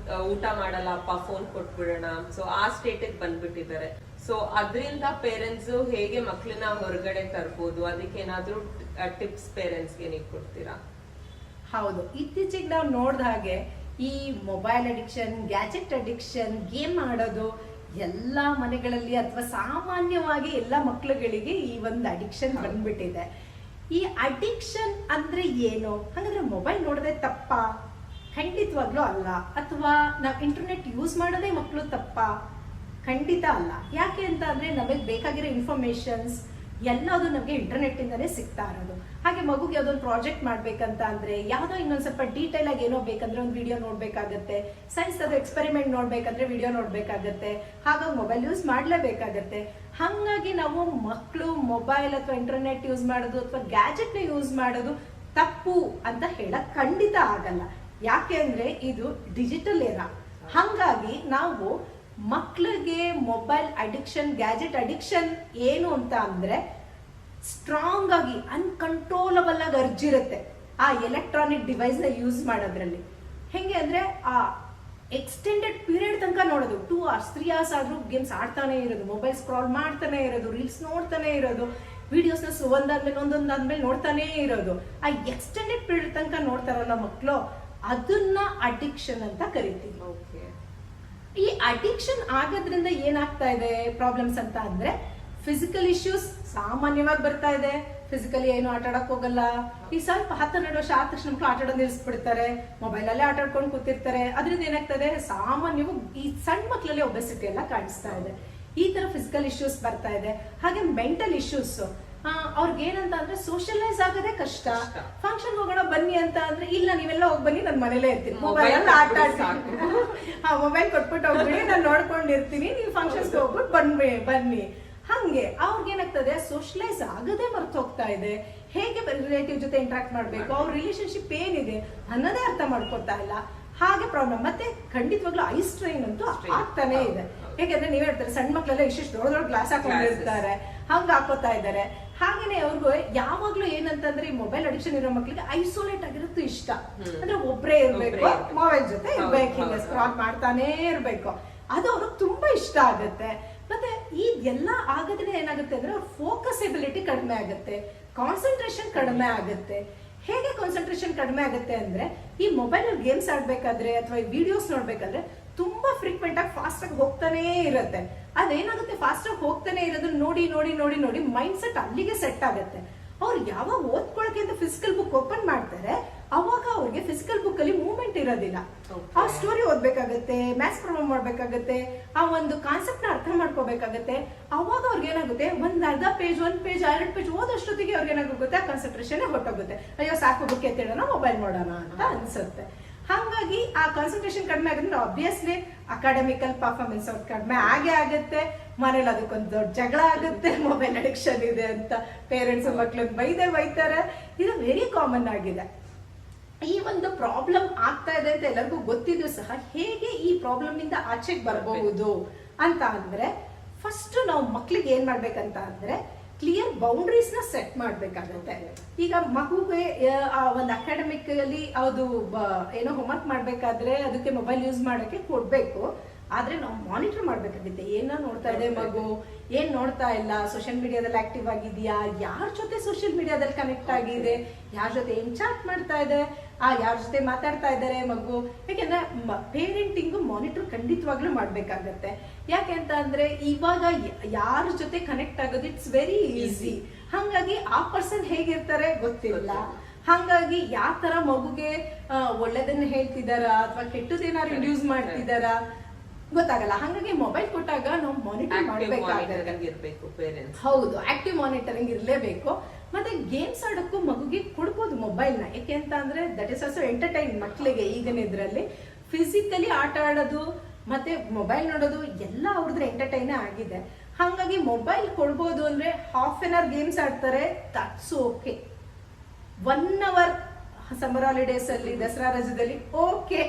ಊಟ ಮಾಡಲ್ಲ ಅಪ್ಪ ಫೋನ್ ಕೊಟ್ಬಿಡೋಣ, ಸೊ ಆ ಸ್ಟೇಟಿಗೆ ಬಂದ್ಬಿಟ್ಟಿದ್ದಾರೆ. ಸೊ ಅದರಿಂದ ಪೇರೆಂಟ್ಸ್ ಹೇಗೆ ಮಕ್ಳನ್ನ ಹೊರಗಡೆ ತರ್ಬೋದು, ಅದಕ್ಕೆ ಏನಾದ್ರೂ ಟಿಪ್ಸ್ ಪೇರೆಂಟ್ಸ್ಗೆ ನೀವು ಕೊಡ್ತೀರಾ? ಹೌದು, ಇತ್ತೀಚೆಗೆ ನಾವು ನೋಡಿದ ಹಾಗೆ ಈ mobile addiction, gadget addiction, game ಆಡೋದು ಎಲ್ಲ ಮನೆಗಳಲ್ಲಿ ಅಥವಾ ಸಾಮಾನ್ಯವಾಗಿ ಎಲ್ಲ ಮಕ್ಕಳುಗಳಿಗೆ ಈ ಒಂದು ಅಡಿಕ್ಷನ್ ಬಂದ್ಬಿಟ್ಟಿದೆ. ಈ ಅಡಿಕ್ಷನ್ ಅಂದ್ರೆ ಏನು? ಹಾಗಾದ್ರೆ ಮೊಬೈಲ್ ನೋಡೋದೇ ತಪ್ಪಾ? ಖಂಡಿತವಾಗ್ಲೂ ಅಲ್ಲ. ಅಥವಾ ನಾವು ಇಂಟರ್ನೆಟ್ ಯೂಸ್ ಮಾಡೋದೇ ಮಕ್ಕಳು ತಪ್ಪಾ? ಖಂಡಿತ ಅಲ್ಲ. ಯಾಕೆ ಅಂತ ಅಂದ್ರೆ ನಮಗೆ ಬೇಕಾಗಿರೋ ಇನ್ಫಾರ್ಮೇಶನ್ಸ್ ಎಲ್ಲದು ನಮಗೆ ಇಂಟರ್ನೆಟ್ ಇಂದಾನೇ ಸಿಗ್ತಾ ಇರೋದು. ಹಾಗೆ ಮಗುಗೆ ಯಾವ್ದೊಂದು ಪ್ರಾಜೆಕ್ಟ್ ಮಾಡ್ಬೇಕಂತ ಅಂದ್ರೆ ಯಾವ್ದೋ ಇನ್ನೊಂದ್ ಸ್ವಲ್ಪ ಡೀಟೇಲ್ ಆಗಿ ಏನೋ ಬೇಕಂದ್ರೆ ಒಂದು ವಿಡಿಯೋ ನೋಡ್ಬೇಕಾಗತ್ತೆ. ಸೈನ್ಸ್ ಅದು ಎಕ್ಸ್ಪೆರಿಮೆಂಟ್ ನೋಡ್ಬೇಕಂದ್ರೆ ವಿಡಿಯೋ ನೋಡ್ಬೇಕಾಗತ್ತೆ. ಹಾಗಾಗಿ ಮೊಬೈಲ್ ಯೂಸ್ ಮಾಡ್ಲೇಬೇಕಾಗತ್ತೆ. ಹಾಗಾಗಿ ನಾವು ಮಕ್ಕಳು ಮೊಬೈಲ್ ಅಥವಾ ಇಂಟರ್ನೆಟ್ ಯೂಸ್ ಮಾಡೋದು ಅಥವಾ ಗ್ಯಾಜೆಟ್ ನ ಯೂಸ್ ಮಾಡೋದು ತಪ್ಪು ಅಂತ ಹೇಳಕ್ ಖಂಡಿತ ಆಗಲ್ಲ. ಯಾಕೆ ಅಂದ್ರೆ ಇದು ಡಿಜಿಟಲ್ ಏರಾ. ಹಾಗಾಗಿ ನಾವು ಮಕ್ಕಳಿಗೆ ಮೊಬೈಲ್ ಅಡಿಕ್ಷನ್, ಗ್ಯಾಜೆಟ್ ಅಡಿಕ್ಷನ್ ಏನು ಅಂತ ಅಂದ್ರೆ ಸ್ಟ್ರಾಂಗ್ ಆಗಿ ಅನ್ಕಂಟ್ರೋಲಬಲ್ ಆಗಿ ಅರ್ಜಿರುತ್ತೆ ಆ ಎಲೆಕ್ಟ್ರಾನಿಕ್ ಡಿವೈಸ್ ನ ಯೂಸ್ ಮಾಡೋದ್ರಲ್ಲಿ. ಹೆಂಗೆ ಅಂದ್ರೆ ಆ ಎಕ್ಸ್ಟೆಂಡೆಡ್ ಪೀರಿಯಡ್ ತನಕ ನೋಡೋದು, 2 hours 3 hours ಆದ್ರೂ ಗೇಮ್ಸ್ ಆಡ್ತಾನೆ ಇರೋದು, ಮೊಬೈಲ್ ಸ್ಕ್ರಾಲ್ ಮಾಡ್ತಾನೆ ಇರೋದು, ರೀಲ್ಸ್ ನೋಡ್ತಾನೆ ಇರೋದು, ವಿಡಿಯೋಸ್ ನ ಒಂದಾದ್ಮೇಲೆ ಒಂದೊಂದಾದ್ಮೇಲೆ ನೋಡ್ತಾನೆ ಇರೋದು. ಆ ಎಕ್ಸ್ಟೆಂಡೆಡ್ ಪೀರಿಯಡ್ ತನಕ ನೋಡ್ತಾರಲ್ಲ ಮಕ್ಕಳು, ಅದನ್ನ ಅಡಿಕ್ಷನ್ ಅಂತ ಕರಿತೀವಿ. ಈ ಅಡಿಕ್ಷನ್ ಆಗೋದ್ರಿಂದ ಏನಾಗ್ತಾ ಇದೆ ಪ್ರಾಬ್ಲಮ್ಸ್ ಅಂತ ಅಂದ್ರೆ ಫಿಸಿಕಲ್ ಇಶ್ಯೂಸ್ ಸಾಮಾನ್ಯವಾಗಿ ಬರ್ತಾ ಇದೆ. ಫಿಸಿಕಲಿ ಏನು ಆಟ ಆಡಕ್ ಹೋಗಲ್ಲ. ಈ ಸ್ವಲ್ಪ 10-12 ವರ್ಷ ಆದ ತಕ್ಷಣ ಮಕ್ಕಳು ಆಟ ಆಡೋದು ನಿಲ್ಲಿಸ್ಬಿಡ್ತಾರೆ, ಮೊಬೈಲ್ ಅಲ್ಲೇ ಆಟ ಆಡ್ಕೊಂಡು ಕೂತಿರ್ತಾರೆ. ಅದರಿಂದ ಏನಾಗ್ತದೆ, ಸಾಮಾನ್ಯವಾಗಿ ಈ ಸಣ್ಣ ಮಕ್ಕಳಲ್ಲಿ ಒಬೆಸಿಟಿ ಎಲ್ಲ ಕಾಣಿಸ್ತಾ ಇದೆ. ಈ ತರ ಫಿಸಿಕಲ್ ಇಶ್ಯೂಸ್ ಬರ್ತಾ ಇದೆ. ಹಾಗೆ ಮೆಂಟಲ್ ಇಶ್ಯೂಸ್, ಅವ್ರಿಗೆ ಏನಂತ ಅಂದ್ರೆ ಸೋಷಿಯಲೈಸ್ ಆಗೋದೇ ಕಷ್ಟ. ಫಂಕ್ಷನ್ ಹೋಗೋಣ ಬನ್ನಿ ಅಂತ ಅಂದ್ರೆ ಇಲ್ಲ, ನೀವೆಲ್ಲ ಹೋಗಿ ಬನ್ನಿ, ನಾನು ಮನೇಲೇ ಇರ್ತೀನಿ, ಮೊಬೈಲ್ ಅಲ್ಲಿ ಆಟ ಆಡ್ತೀನಿ, ಮೊಬೈಲ್ ಕೊಟ್ಬಿಟ್ಟು ಹೋಗ್ಬಿಡಿ, ನಾನು ನೋಡ್ಕೊಂಡಿರ್ತೀನಿ, ನೀವು ಫಂಕ್ಷನ್ಸ್ ಹೋಗ್ಬಿಟ್ಟು ಬನ್ನಿ. ಹಂಗೆ ಅವ್ರಿಗೆ ಏನಾಗ್ತದೆ, ಸೋಷಿಯಲೈಸ್ ಆಗದೆ ಮರ್ತು ಹೋಗ್ತಾ ಇದೆ. ಹೇಗೆ ರಿಲೇಟಿವ್ ಜೊತೆ ಇಂಟ್ರಾಕ್ಟ್ ಮಾಡ್ಬೇಕು, ಅವ್ರ ರಿಲೇಶನ್ಶಿಪ್ ಏನಿದೆ ಅನ್ನೋದೇ ಅರ್ಥ ಮಾಡ್ಕೊತಾ ಇಲ್ಲ. ಹಾಗೆ ಪ್ರಾಬ್ಲಮ್. ಮತ್ತೆ ಖಂಡಿತವಾಗ್ಲೂ ಐ ಸ್ಟ್ರೈನ್ ಅಂತೂ ಆಗ್ತಾನೆ ಇದೆ. ಹೇಗೆಂದ್ರೆ ನೀವ್ ಹೇಳ್ತಾರೆ, ಸಣ್ಣ ಮಕ್ಳೆಲ್ಲ ಇಷ್ಟು ದೊಡ್ಡ ಗ್ಲಾಸ್ ಹಾಕೊಂಡಿರ್ತಾರೆ, ಹಂಗ ಹಾಕೋತಾ ಇದ್ದಾರೆ. ಹಾಗೇನೆ ಅವ್ರಿಗೂ ಯಾವಾಗ್ಲೂ ಏನಂತಂದ್ರೆ ಈ ಮೊಬೈಲ್ ಅಡಿಕ್ಷನ್ ಇರೋ ಮಕ್ಳಿಗೆ ಐಸೋಲೇಟ್ ಆಗಿರೋದು ಇಷ್ಟ. ಅಂದ್ರೆ ಒಬ್ರೇ ಇರ್ಬೇಕು, ಮೊಬೈಲ್ ಜೊತೆ ಇರ್ಬೇಕು, ಹಿಂಗೆ ಸ್ಕ್ರಾಲ್ ಮಾಡ್ತಾನೆ ಇರ್ಬೇಕು, ಅದು ಅವ್ರಿಗೆ ತುಂಬಾ ಇಷ್ಟ ಆಗುತ್ತೆ. ಮತ್ತೆ ಈ ಎಲ್ಲ ಆಗೋದ್ರಿಂದ ಏನಾಗುತ್ತೆ ಅಂದ್ರೆ ಅವ್ರ ಫೋಕಸ್ ಎಬಿಲಿಟಿ ಕಡಿಮೆ ಆಗುತ್ತೆ, ಕಾನ್ಸಂಟ್ರೇಷನ್ ಕಡಿಮೆ ಆಗುತ್ತೆ. ಹೇಗೆ ಕಾನ್ಸಂಟ್ರೇಷನ್ ಕಡಿಮೆ ಆಗುತ್ತೆ ಅಂದ್ರೆ ಈ ಮೊಬೈಲ್ ಗೇಮ್ಸ್ ಆಡ್ಬೇಕಾದ್ರೆ ಅಥವಾ ವಿಡಿಯೋಸ್ ನೋಡ್ಬೇಕಾದ್ರೆ ತುಂಬಾ ಫ್ರೀಕ್ವೆಂಟ್ ಆಗಿ ಫಾಸ್ಟ್ ಆಗಿ ಹೋಗ್ತಾನೆ ಇರುತ್ತೆ. ಅದೇನಾಗುತ್ತೆ, ಫಾಸ್ಟ್ ಆಗಿ ಹೋಗ್ತಾನೆ ಇರೋದನ್ನ ನೋಡಿ ನೋಡಿ ನೋಡಿ ನೋಡಿ ಮೈಂಡ್ ಸೆಟ್ ಅಲ್ಲಿಗೆ ಸೆಟ್ ಆಗುತ್ತೆ. ಅವ್ರು ಯಾವಾಗ ಓದ್ಕೊಳಕ್ಕೆ ಅಂತ ಫಿಸಿಕಲ್ ಬುಕ್ ಓಪನ್ ಮಾಡ್ತಾರೆ, ಅವಾಗ ಅವ್ರಿಗೆ ಫಿಸಿಕಲ್ ಬುಕ್ ಅಲ್ಲಿ ಮೂವ್ಮೆಂಟ್ ಇರೋದಿಲ್ಲ. ಆ ಸ್ಟೋರಿ ಓದ್ಬೇಕಾಗತ್ತೆ, ಮ್ಯಾಥ್ಸ್ ಪ್ರಾಬ್ಲಮ್ ಮಾಡ್ಬೇಕಾಗತ್ತೆ, ಆ ಒಂದು ಕಾನ್ಸೆಪ್ಟ್ ನ ಅರ್ಥ ಮಾಡ್ಕೋಬೇಕಾಗತ್ತೆ. ಅವಾಗ ಅವ್ರಿಗೆ ಏನಾಗುತ್ತೆ, ಒಂದ್ ಅರ್ಧ ಪೇಜ್, 1 ಪೇಜ್ 2 ಪೇಜ್ ಓದೋಷ್ಟೊತ್ತಿಗೆ ಅವ್ರಿಗೆ ಏನಾಗುತ್ತೆ, ಆ ಕಾನ್ಸಂಟ್ರೇಷನ್ ಹೊಟ್ಟೋಗುತ್ತೆ. ಅಯ್ಯೋ ಸಾಕು, ಬುಕ್ ಎತ್ತಿಡೋಣ, ಮೊಬೈಲ್ ನೋಡೋಣ ಅಂತ ಅನ್ಸುತ್ತೆ. ಹಾಗಾಗಿ ಆ ಕಾನ್ಸಂಟ್ರೇಷನ್ ಕಡಿಮೆ ಆಗೋದ್ರಿಂದ ಆಬ್ವಿಯಸ್ಲಿ ಅಕಾಡೆಮಿಕಲ್ ಪರ್ಫಾರ್ಮೆನ್ಸ್ ಅವ್ರು ಕಡಿಮೆ ಆಗೇ ಆಗುತ್ತೆ. ಮನೇಲಿ ಅದಕ್ಕೊಂದು ದೊಡ್ಡ ಜಗಳ ಆಗುತ್ತೆ, ಮೊಬೈಲ್ ಅಡಿಕ್ಷನ್ ಇದೆ ಅಂತ ಪೇರೆಂಟ್ಸ್ ಮಕ್ಳನ್ನ ಬೈತಾರೆ. ಇದು ವೆರಿ ಕಾಮನ್ ಆಗಿದೆ. ಈ ಒಂದು ಪ್ರಾಬ್ಲಮ್ ಆಗ್ತಾ ಇದೆ ಅಂತ ಎಲ್ಲರಿಗೂ ಗೊತ್ತಿದ್ರು ಸಹ ಹೇಗೆ ಈ ಪ್ರಾಬ್ಲಮ್ ಇಂದ ಆಚೆಗೆ ಬರಬಹುದು ಅಂತ ಅಂದ್ರೆ, ಫಸ್ಟ್ ನಾವು ಮಕ್ಳಿಗೆ ಏನ್ ಮಾಡ್ಬೇಕಂತ ಅಂದ್ರೆ ಕ್ಲಿಯರ್ ಬೌಂಡ್ರೀಸ್ ನ ಸೆಟ್ ಮಾಡ್ಬೇಕಾಗತ್ತೆ. ಈಗ ಮಗುಗೆ ಒಂದು ಅಕಾಡೆಮಿಕ್ ಅಲ್ಲಿ ಅದು ಏನೋ ಹೋಮ್ವರ್ಕ್ ಮಾಡ್ಬೇಕಾದ್ರೆ ಅದಕ್ಕೆ ಮೊಬೈಲ್ ಯೂಸ್ ಮಾಡಕ್ಕೆ ಕೊಡ್ಬೇಕು. ಆದ್ರೆ ನಾವು ಮಾನಿಟರ್ ಮಾಡ್ಬೇಕಾಗುತ್ತೆ, ಏನ ನೋಡ್ತಾ ಇದೆ ಮಗು, ಏನ್ ನೋಡ್ತಾ ಇಲ್ಲ, ಸೋಷಿಯಲ್ ಮೀಡಿಯಾದಲ್ಲಿ ಆಕ್ಟಿವ್ ಆಗಿದೆಯಾ, ಯಾರ ಜೊತೆ ಸೋಷಿಯಲ್ ಮೀಡಿಯಾದಲ್ಲಿ ಕನೆಕ್ಟ್ ಆಗಿದೆ, ಯಾರ ಜೊತೆ ಏನ್ ಚಾಟ್ ಮಾಡ್ತಾ ಇದೆ, ಯಾರ ಜೊತೆ ಮಾತಾಡ್ತಾ ಇದ್ದಾರೆ ಮಗು. ಯಾಕೆಂದ್ರೆ ಪೇರೆಂಟಿಂಗು ಮಾನಿಟರ್ ಖಂಡಿತವಾಗ್ಲೂ ಮಾಡ್ಬೇಕಾಗತ್ತೆ. ಯಾಕೆ ಅಂತ ಅಂದ್ರೆ ಇವಾಗ ಯಾರ ಜೊತೆ ಕನೆಕ್ಟ್ ಆಗೋದು ಇಟ್ಸ್ ವೆರಿ ಈಸಿ. ಹಂಗಾಗಿ ಆ ಪರ್ಸನ್ ಹೇಗಿರ್ತಾರೆ ಗೊತ್ತಿಲ್ಲ. ಹಂಗಾಗಿ ಯಾವ ತರ ಮಗುಗೆ ಒಳ್ಳೇದನ್ನ ಹೇಳ್ತಿದಾರ ಅಥವಾ ಕೆಟ್ಟದೇನಾದ್ರು ಇಂಡ್ಯೂಸ್ ಮಾಡ್ತಿದಾರ ಗೊತ್ತಾಗಲ್ಲ. ಹಾಗಾಗಿ ಮೊಬೈಲ್ ಕೊಟ್ಟಾಗ ನಾವು ಮಾನಿಟರ್ ಮಾಡ್ಬೇಕಾಗುತ್ತೆ. ಹೌದು, ಆಕ್ಟಿವ್ ಮಾನಿಟರಿಂಗ್ ಇರ್ಲೇಬೇಕು. ಮತ್ತೆ ಗೇಮ್ಸ್ ಆಡಕ್ಕೂ ಮಗುಗೆ ಕೊಡ್ಬೋದು ಮೊಬೈಲ್ ನ. ಯಾಕೆ ಅಂತ ಅಂದ್ರೆ ದಟ್ ಇಸ್ ಆಲ್ಸೋ ಎಂಟರ್ಟೈನ್ ಮಕ್ಳಿಗೆ. ಈಗಿನ ಇದ್ರಲ್ಲಿ ಫಿಸಿಕಲಿ ಆಟ ಆಡೋದು ಮತ್ತೆ ಮೊಬೈಲ್ ನೋಡೋದು ಎಲ್ಲ ಅವ್ರದ್ದು ಎಂಟರ್ಟೈನ್ ಆಗಿದೆ. ಹಾಗಾಗಿ ಮೊಬೈಲ್ ಕೊಡ್ಬೋದು ಅಂದ್ರೆ ಹಾಫ್ ಅನ್ ಅವರ್ ಗೇಮ್ಸ್ ಆಡ್ತಾರೆ, that's okay. 1 hour summer holidays ಅಲ್ಲಿ, ದಸರಾ ರಜದಲ್ಲಿ ಓಕೆ,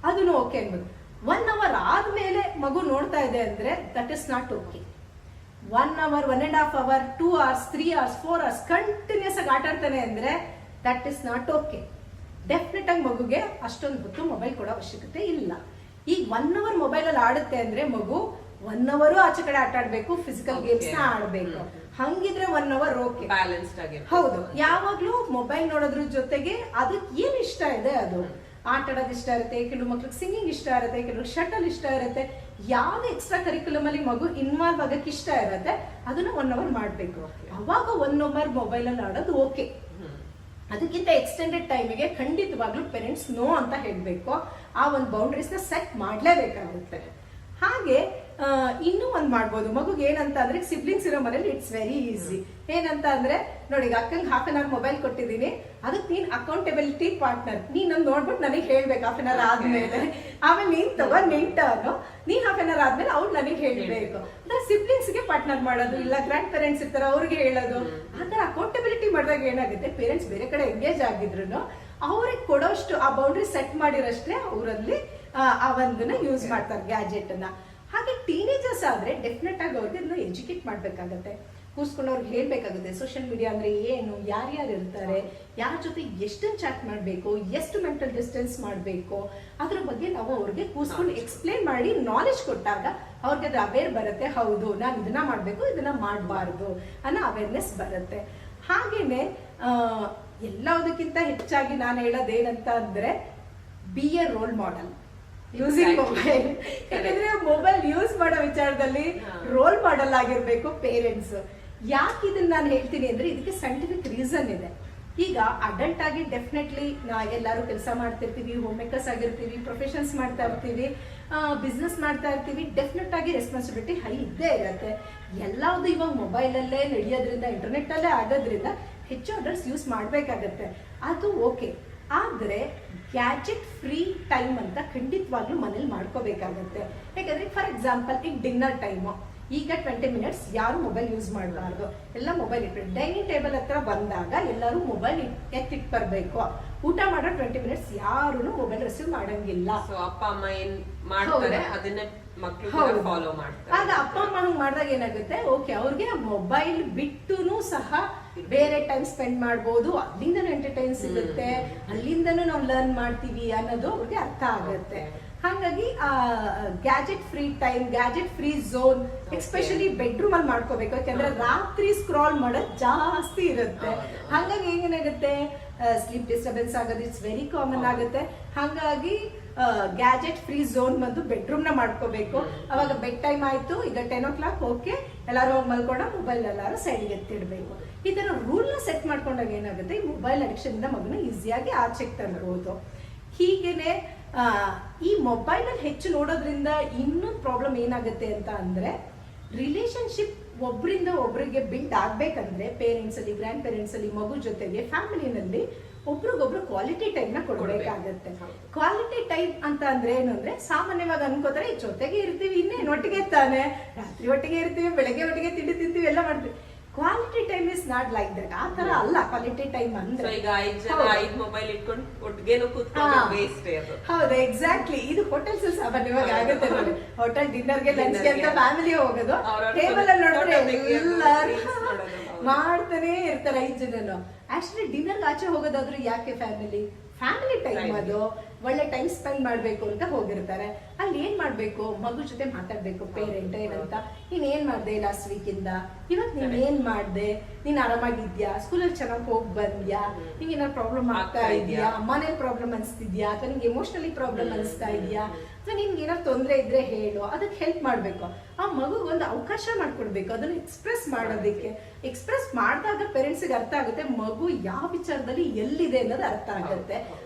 ಅದನ್ನು ಓಕೆ ಅನ್ಬೋದು. 1 hour ಆದ್ಮೇಲೆ ಮಗು ನೋಡ್ತಾ ಇದೆ ಅಂದ್ರೆ that is not okay. 1 hour, 1.5 hour, 2 hours, 3 hours, 4 hours continuous ಆಗಿ ಆಟ ಆಡ್ತಾನೆ ಅಂದ್ರೆ that is not okay. Definite ಆಗಿ ಮಗುಗೆ ಅಷ್ಟೊಂದು ಹೊತ್ತು ಮೊಬೈಲ್ ಕೊಡೋ ಅವಶ್ಯಕತೆ ಇಲ್ಲ. ಈಗ 1 hour ಮೊಬೈಲ್ ಅಲ್ಲಿ ಆಡುತ್ತೆ ಅಂದ್ರೆ ಮಗು 1 hour ಆಚೆ ಕಡೆ ಆಟ ಆಡ್ಬೇಕು, ಫಿಸಿಕಲ್ ಗೇಮ್ಸ್ ನ ಆಡ್ಬೇಕು. ಹಂಗಿದ್ರೆ 1 hour ಓಕೆ, ಬ್ಯಾಲೆನ್ಸ್ಡ್ ಆಗಿ. ಹೌದು, ಯಾವಾಗ್ಲೂ ಮೊಬೈಲ್ ನೋಡೋದ್ರ ಜೊತೆಗೆ ಅದಕ್ಕೆ ಏನ್ ಇಷ್ಟ ಇದೆ, ಅದು ಆಟ ಆಡೋದು ಇಷ್ಟ ಇರುತ್ತೆ, ಕೆಲವು ಮಕ್ಳಿಗೆ ಸಿಂಗಿಂಗ್ ಇಷ್ಟ ಇರುತ್ತೆ, ಕೆಲವು ಶಟಲ್ ಇಷ್ಟ ಇರುತ್ತೆ. ಯಾವ್ದು ಎಕ್ಸ್ಟ್ರಾ ಕರಿಕ್ಯುಲಮ್ ಅಲ್ಲಿ ಮಗು ಇನ್ವಾಲ್ವ್ ಆಗಕ್ಕೆ ಇಷ್ಟ ಇರುತ್ತೆ ಅದನ್ನ 1 hour ಮಾಡ್ಬೇಕು. ಅವಾಗ 1 hour ಮೊಬೈಲ್ ಅಲ್ಲಿ ಆಡೋದು ಓಕೆ. ಅದಕ್ಕಿಂತ ಎಕ್ಸ್ಟೆಂಡೆಡ್ ಟೈಮಿಗೆ ಖಂಡಿತವಾಗ್ಲೂ ಪೇರೆಂಟ್ಸ್ ನೋ ಅಂತ ಹೇಳ್ಬೇಕು. ಆ ಒಂದು ಬೌಂಡ್ರೀಸ್ ನ ಸೆಟ್ ಮಾಡ್ಲೇಬೇಕಾಗುತ್ತೆ. ಹಾಗೆ ಇನ್ನೂ ಒಂದ್ ಮಾಡ್ಬೋದು ಮಗುಗೆ. ಏನಂತ ಅಂದ್ರೆ ಸಿಬ್ಲಿಂಗ್ಸ್ ಇರೋ ಮನೇಲಿ ಇಟ್ಸ್ ವೆರಿ ಈಸಿ. ಏನಂತ ಅಂದ್ರೆ ನೋಡಿ, ಈಗ ಅಕ್ಕಂಗೆ ಹಾಫ್ ಅನ್ ಅವರ್ ಮೊಬೈಲ್ ಕೊಟ್ಟಿದ್ದೀನಿ, ಅದಕ್ಕೆ ನೀನ್ ಅಕೌಂಟಬಿಲಿಟಿ ಪಾರ್ಟ್ನರ್, ನೀನ್ ನೋಡ್ಬಿಟ್ಟು ನನಗೆ ಹೇಳ್ಬೇಕು ಹಾಫ್ ಅನ್ ಅವರ್ ಆದ್ಮೇಲೆ. ಆಮೇಲೆ ನೀನ್ ತಗೋ ನಿನ್ ಟರ್ನ್, ನೀನ್ ಹಾಫ್ ಅನ್ ಅವರ್ ಆದ್ಮೇಲೆ ಅವ್ರು ನನಗೆ ಹೇಳ್ಬೇಕು. ಅಂದ್ರೆ ಸಿಬ್ಲಿಂಗ್ಸ್ ಗೆ ಪಾರ್ಟ್ನರ್ ಮಾಡೋದು, ಇಲ್ಲ ಗ್ರ್ಯಾಂಡ್ ಪೇರೆಂಟ್ಸ್ ಇರ್ತಾರೆ ಅವ್ರಿಗೆ ಹೇಳೋದು. ಆತರ ಅಕೌಂಟಬಿಲಿಟಿ ಮಾಡಿದಾಗ ಏನಾಗುತ್ತೆ, ಪೇರೆಂಟ್ಸ್ ಬೇರೆ ಕಡೆ ಎಂಗೇಜ್ ಆಗಿದ್ರು ಅವ್ರಿಗೆ ಕೊಡೋಷ್ಟು ಆ ಬೌಂಡ್ರಿ ಸೆಟ್ ಮಾಡಿರಷ್ಟೇ ಅವರಲ್ಲಿ ಆ ಒಂದನ್ನ ಯೂಸ್ ಮಾಡ್ತಾರೆ ಗ್ಯಾಜೆಟ್ ನ. ಹಾಗೆ ಟೀನೇಜರ್ಸ್ ಆದ್ರೆ ಡೆಫಿನೆಟ್ ಆಗಿ ಅವ್ರಿಗೆ ಇದನ್ನ ಎಜುಕೇಟ್ ಮಾಡ್ಬೇಕಾಗತ್ತೆ, ಕೂರ್ಸ್ಕೊಂಡು ಅವ್ರಿಗೆ ಹೇಳ್ಬೇಕಾಗುತ್ತೆ ಸೋಷಿಯಲ್ ಮೀಡಿಯಾ ಅಂದ್ರೆ ಏನು, ಯಾರ್ಯಾರು ಇರ್ತಾರೆ, ಯಾರ ಜೊತೆ ಎಷ್ಟೊಂದು ಚಾಟ್ ಮಾಡ್ಬೇಕು, ಎಷ್ಟು ಮೆಂಟಲ್ ಡಿಸ್ಟೆನ್ಸ್ ಮಾಡ್ಬೇಕು, ಅದ್ರ ಬಗ್ಗೆ ನಾವು ಅವ್ರಿಗೆ ಕೂರ್ಸ್ಕೊಂಡು ಎಕ್ಸ್ಪ್ಲೇನ್ ಮಾಡಿ ನಾಲೆಜ್ ಕೊಟ್ಟಾಗ ಅವ್ರಿಗೆ ಅದು ಅವೇರ್ ಬರುತ್ತೆ. ಹೌದು, ನಾನು ಇದನ್ನ ಮಾಡ್ಬೇಕು, ಇದನ್ನ ಮಾಡಬಾರ್ದು ಅನ್ನೋ ಅವೇರ್ನೆಸ್ ಬರುತ್ತೆ. ಹಾಗೇನೆ ಎಲ್ಲದಕ್ಕಿಂತ ಹೆಚ್ಚಾಗಿ ನಾನು ಹೇಳೋದೇನಂತ ಅಂದ್ರೆ B a role model using mobile. ಯಾಕಂದ್ರೆ ಮೊಬೈಲ್ ಯೂಸ್ ಮಾಡೋ ವಿಚಾರದಲ್ಲಿ ರೋಲ್ ಮಾಡೆಲ್ ಆಗಿರ್ಬೇಕು ಪೇರೆಂಟ್ಸ್. ಯಾಕೆ ಇದನ್ನ ನಾನು ಹೇಳ್ತೀನಿ ಅಂದ್ರೆ ಇದಕ್ಕೆ ಸೈಂಟಿಫಿಕ್ ರೀಸನ್ ಇದೆ. ಈಗ ಅಡಲ್ಟ್ ಆಗಿ ಡೆಫಿನೆಟ್ಲಿ ಎಲ್ಲರೂ ಕೆಲಸ ಮಾಡ್ತಿರ್ತೀವಿ, ಹೋಮ್ ಮೇಕರ್ಸ್ ಆಗಿರ್ತೀವಿ, ಪ್ರೊಫೆಷನ್ಸ್ ಮಾಡ್ತಾ ಇರ್ತೀವಿ, ಬಿಸ್ನೆಸ್ ಮಾಡ್ತಾ ಇರ್ತೀವಿ. ಡೆಫಿನೆಟ್ ಆಗಿ ರೆಸ್ಪಾನ್ಸಿಬಿಲಿಟಿ ಹೈ ಇದ್ದೇ ಇರುತ್ತೆ. ಎಲ್ಲಾವುದು ಇವಾಗ ಮೊಬೈಲಲ್ಲೇ ನಡೆಯೋದ್ರಿಂದ, ಇಂಟರ್ನೆಟ್ ಅಲ್ಲೇ ಆಗೋದ್ರಿಂದ ಹೆಚ್ಚು ಅಡಲ್ಟ್ಸ್ ಯೂಸ್ ಮಾಡ್ಬೇಕಾಗತ್ತೆ, ಅದು ಓಕೆ. ಆದ್ರೆ ಗ್ಯಾಜೆಟ್ ಫ್ರೀ ಟೈಮ್ ಅಂತ ಖಂಡಿತವಾಗ್ಲೂ ಮನೇಲಿ ಮಾಡ್ಕೋಬೇಕಾಗತ್ತೆ. ಯಾಕಂದ್ರೆ ಫಾರ್ ಎಕ್ಸಾಂಪಲ್ ಈಗ ಡಿನ್ನರ್ ಟೈಮು, ಈಗ 20 minutes ಯಾರು ಮೊಬೈಲ್ ಯೂಸ್ ಮಾಡಬಾರ್ದು, ಎಲ್ಲ ಮೊಬೈಲ್ ಇಟ್ಬಿಟ್ಟು ಡೈನಿಂಗ್ ಟೇಬಲ್ ಹತ್ರ ಬಂದಾಗ ಎಲ್ಲರೂ ಮೊಬೈಲ್ ಎತ್ತಿಟ್ಟು ಬರ್ಬೇಕು. ಊಟ ಮಾಡೋ 20 minutes ಯಾರು ಮೊಬೈಲ್ ರಿಸೀವ್ ಮಾಡಂಗಿಲ್ಲ. ಅಪ್ಪ ಅಮ್ಮ ಏನ್ ಮಾಡ್ತಾರೆ ಅದನ್ನ ಮಕ್ಕಳು ಫಾಲೋ ಮಾಡ್ತಾರೆ. ಆಗ ಅಪ್ಪ ಅಮ್ಮ ಹಂಗ್ ಮಾಡಿದಾಗ ಏನಾಗುತ್ತೆ, ಓಕೆ ಅವ್ರಿಗೆ ಮೊಬೈಲ್ ಬಿಟ್ಟುನು ಸಹ ಬೇರೆ ಟೈಮ್ ಸ್ಪೆಂಡ್ ಮಾಡ್ಬೋದು, ಅಲ್ಲಿಂದನೂ ಎಂಟರ್ಟೈನ್ ಸಿಗುತ್ತೆ, ಅಲ್ಲಿಂದನೂ ನಾವು ಲರ್ನ್ ಮಾಡ್ತೀವಿ ಅನ್ನೋದು ಅವ್ರಿಗೆ ಅರ್ಥ ಆಗುತ್ತೆ. ಹಾಗಾಗಿ gadget free time, gadget free zone especially bedroom ಅಲ್ಲಿ ಮಾಡ್ಕೋಬೇಕು. ಯಾಕಂದ್ರೆ ರಾತ್ರಿ ಸ್ಕ್ರಾಲ್ ಮಾಡೋದು ಜಾಸ್ತಿ ಇರುತ್ತೆ. ಹಾಗಾಗಿ ಏನಾಗುತ್ತೆ, ಸ್ಲೀಪ್ ಡಿಸ್ಟರ್ಬೆನ್ಸ್ ಆಗೋದು ಇಟ್ಸ್ ವೆರಿ ಕಾಮನ್ ಆಗುತ್ತೆ. ಹಾಗಾಗಿ ಗ್ಯಾಜೆಟ್ ಫ್ರೀ ಝೋನ್ ಬಂದು ಬೆಡ್ರೂಮ್ ನ ಮಾಡ್ಕೋಬೇಕು. ಅವಾಗ ಬೆಡ್ ಟೈಮ್ ಆಯ್ತು, ಈಗ 10 o'clock ಓಕೆ, ಎಲ್ಲಾರು ಹೋಗಿ ಮಲ್ಕೊಂಡ ಮೊಬೈಲ್ ಎಲ್ಲಾರು ಸೈಡ್ಗೆ ಎತ್ತಿಡ್ಬೇಕು. ಈ ತರ ರೂಲ್ ನ ಸೆಟ್ ಮಾಡ್ಕೊಂಡಾಗ ಏನಾಗುತ್ತೆ, ಈ ಮೊಬೈಲ್ ಅಡಿಕ್ಷನ್ ಇಂದ ಮಗನ ಈಸಿಯಾಗಿ ಆಚೆಗೆ ತರಬಹುದು. ಹೀಗೇನೆ ಈ ಮೊಬೈಲ್ ಅಲ್ಲಿ ಹೆಚ್ಚು ನೋಡೋದ್ರಿಂದ ಇನ್ನೊಂದು ಪ್ರಾಬ್ಲಮ್ ಏನಾಗುತ್ತೆ ಅಂತ ಅಂದ್ರೆ, ರಿಲೇಶನ್ಶಿಪ್ ಒಬ್ರಿಂದ ಒಬ್ರಿಗೆ ಬಿಲ್ಡ್ ಆಗ್ಬೇಕಂದ್ರೆ ಪೇರೆಂಟ್ಸ್ ಅಲ್ಲಿ, ಗ್ರ್ಯಾಂಡ್ ಪೇರೆಂಟ್ಸ್ ಅಲ್ಲಿ, ಮಗು ಜೊತೆಗೆ ಫ್ಯಾಮಿಲಿನಲ್ಲಿ ಒಬ್ರಿಗೊಬ್ರು ಕ್ವಾಲಿಟಿ ಟೈಮ್ ನ ಕೊಡ್ಬೇಕಾಗತ್ತೆ. ಕ್ವಾಲಿಟಿ ಟೈಮ್ ಅಂತ ಅಂದ್ರೆ ಏನು ಅಂದ್ರೆ, ಸಾಮಾನ್ಯವಾಗಿ ಅನ್ಕೋತಾರೆ ಜೊತೆಗೆ ಇರ್ತೀವಿ, ಇನ್ನೇನು ಒಟ್ಟಿಗೆ ತಾನೆ, ರಾತ್ರಿ ಒಟ್ಟಿಗೆ ಇರ್ತೀವಿ, ಬೆಳಗ್ಗೆ ಒಟ್ಟಿಗೆ ತಿಂಡಿ ತಿಂತೀವಿ, ಎಲ್ಲ ಮಾಡ್ತೀವಿ. Quality time is not like that. ಆ ತರ ಅಲ್ಲ ಕ್ವಾಲಿಟಿ ಟೈಮ್ ಅಂದ್ರೆ. ಈಗ 5 ಜನ 5 ಮೊಬೈಲ್ ಇಟ್ಕೊಂಡು ಒಟ್ಟಿಗೆನೂ ಕೂತ್ಕೊಂಡು ವೇಸ್ಟ್ ಅದು. ಹೌದು, ಎಕ್ಸಾಕ್ಟ್ಲಿ. ಇದು ಹೋಟೆಲ್ಸ್ ಸಾಮಾನ್ಯವಾಗಿ ಆಗುತ್ತೆ ನೋಡಿ. ಹೋಟೆಲ್ ಡಿನ್ನರ್ಗೆ, ಲಂಚ್ಗೆ ಅಂತ ಫ್ಯಾಮಿಲಿ ಹೋಗೋದು, ಟೇಬಲ್ ಅಲ್ಲಿ ನೋಡಿದ್ರೆ ಎಲ್ಲರೂ ಮಾಡ್ತಾನೆ ಇರ್ತಾರೆ 5 ಜನನು. ಆಕ್ಚುಲಿ ಡಿನ್ನರ್ ಆಚೆ ಹೋಗೋದಾದ್ರೂ ಯಾಕೆ ಫ್ಯಾಮಿಲಿ ಟೈಮ್ ಅದು. ಒಳ್ಳೆ ಟೈಮ್ ಸ್ಪೆಂಡ್ ಮಾಡ್ಬೇಕು ಅಂತ ಹೋಗಿರ್ತಾರೆ. ಅಲ್ಲಿ ಏನ್ ಮಾಡ್ಬೇಕು, ಮಗು ಜೊತೆ ಮಾತಾಡ್ಬೇಕು ಪೇರೆಂಟ್. ಏನಂತ, ನೀನ್ ಏನ್ ಮಾಡ್ದೆ ಲಾಸ್ಟ್ ವೀಕ್ ಇಂದ, ಇವತ್ ನೀನ್ ಏನ್ ಮಾಡ್ದೆ, ನೀನ್ ಆರಾಮಾಗಿದ್ಯಾ, ಸ್ಕೂಲಲ್ಲಿ ಚೆನ್ನಾಗಿ ಹೋಗಿ ಬಂದ್ಯಾ, ನಿಂಗೆ ಏನಾದ್ರು ಪ್ರಾಬ್ಲಮ್ ಆಗ್ತಾ ಇದೆಯಾ, ಮನೇಲಿ ಪ್ರಾಬ್ಲಮ್ ಅನ್ಸ್ತಿದ್ಯಾ, ಅಥವಾ ನಿಂಗೆ ಎಮೋಷನಲಿ ಪ್ರಾಬ್ಲಮ್ ಅನ್ಸ್ತಾ ಇದೆಯಾ, ಅಥವಾ ನಿನ್ಗೆ ಏನಾದ್ರು ತೊಂದರೆ ಇದ್ರೆ ಹೇಳು, ಅದಕ್ಕೆ ಹೆಲ್ಪ್ ಮಾಡ್ಬೇಕು. ಆ ಮಗುಗೆ ಒಂದು ಅವಕಾಶ ಮಾಡ್ಕೊಡ್ಬೇಕು ಅದನ್ನ ಎಕ್ಸ್ಪ್ರೆಸ್ ಮಾಡೋದಕ್ಕೆ. ಎಕ್ಸ್ಪ್ರೆಸ್ ಮಾಡಿದಾಗ ಪೇರೆಂಟ್ಸ್ಗೆ ಅರ್ಥ ಆಗುತ್ತೆ ಮಗು ಯಾವ ವಿಚಾರದಲ್ಲಿ ಎಲ್ಲಿದೆ ಅನ್ನೋದು ಅರ್ಥ ಆಗುತ್ತೆ.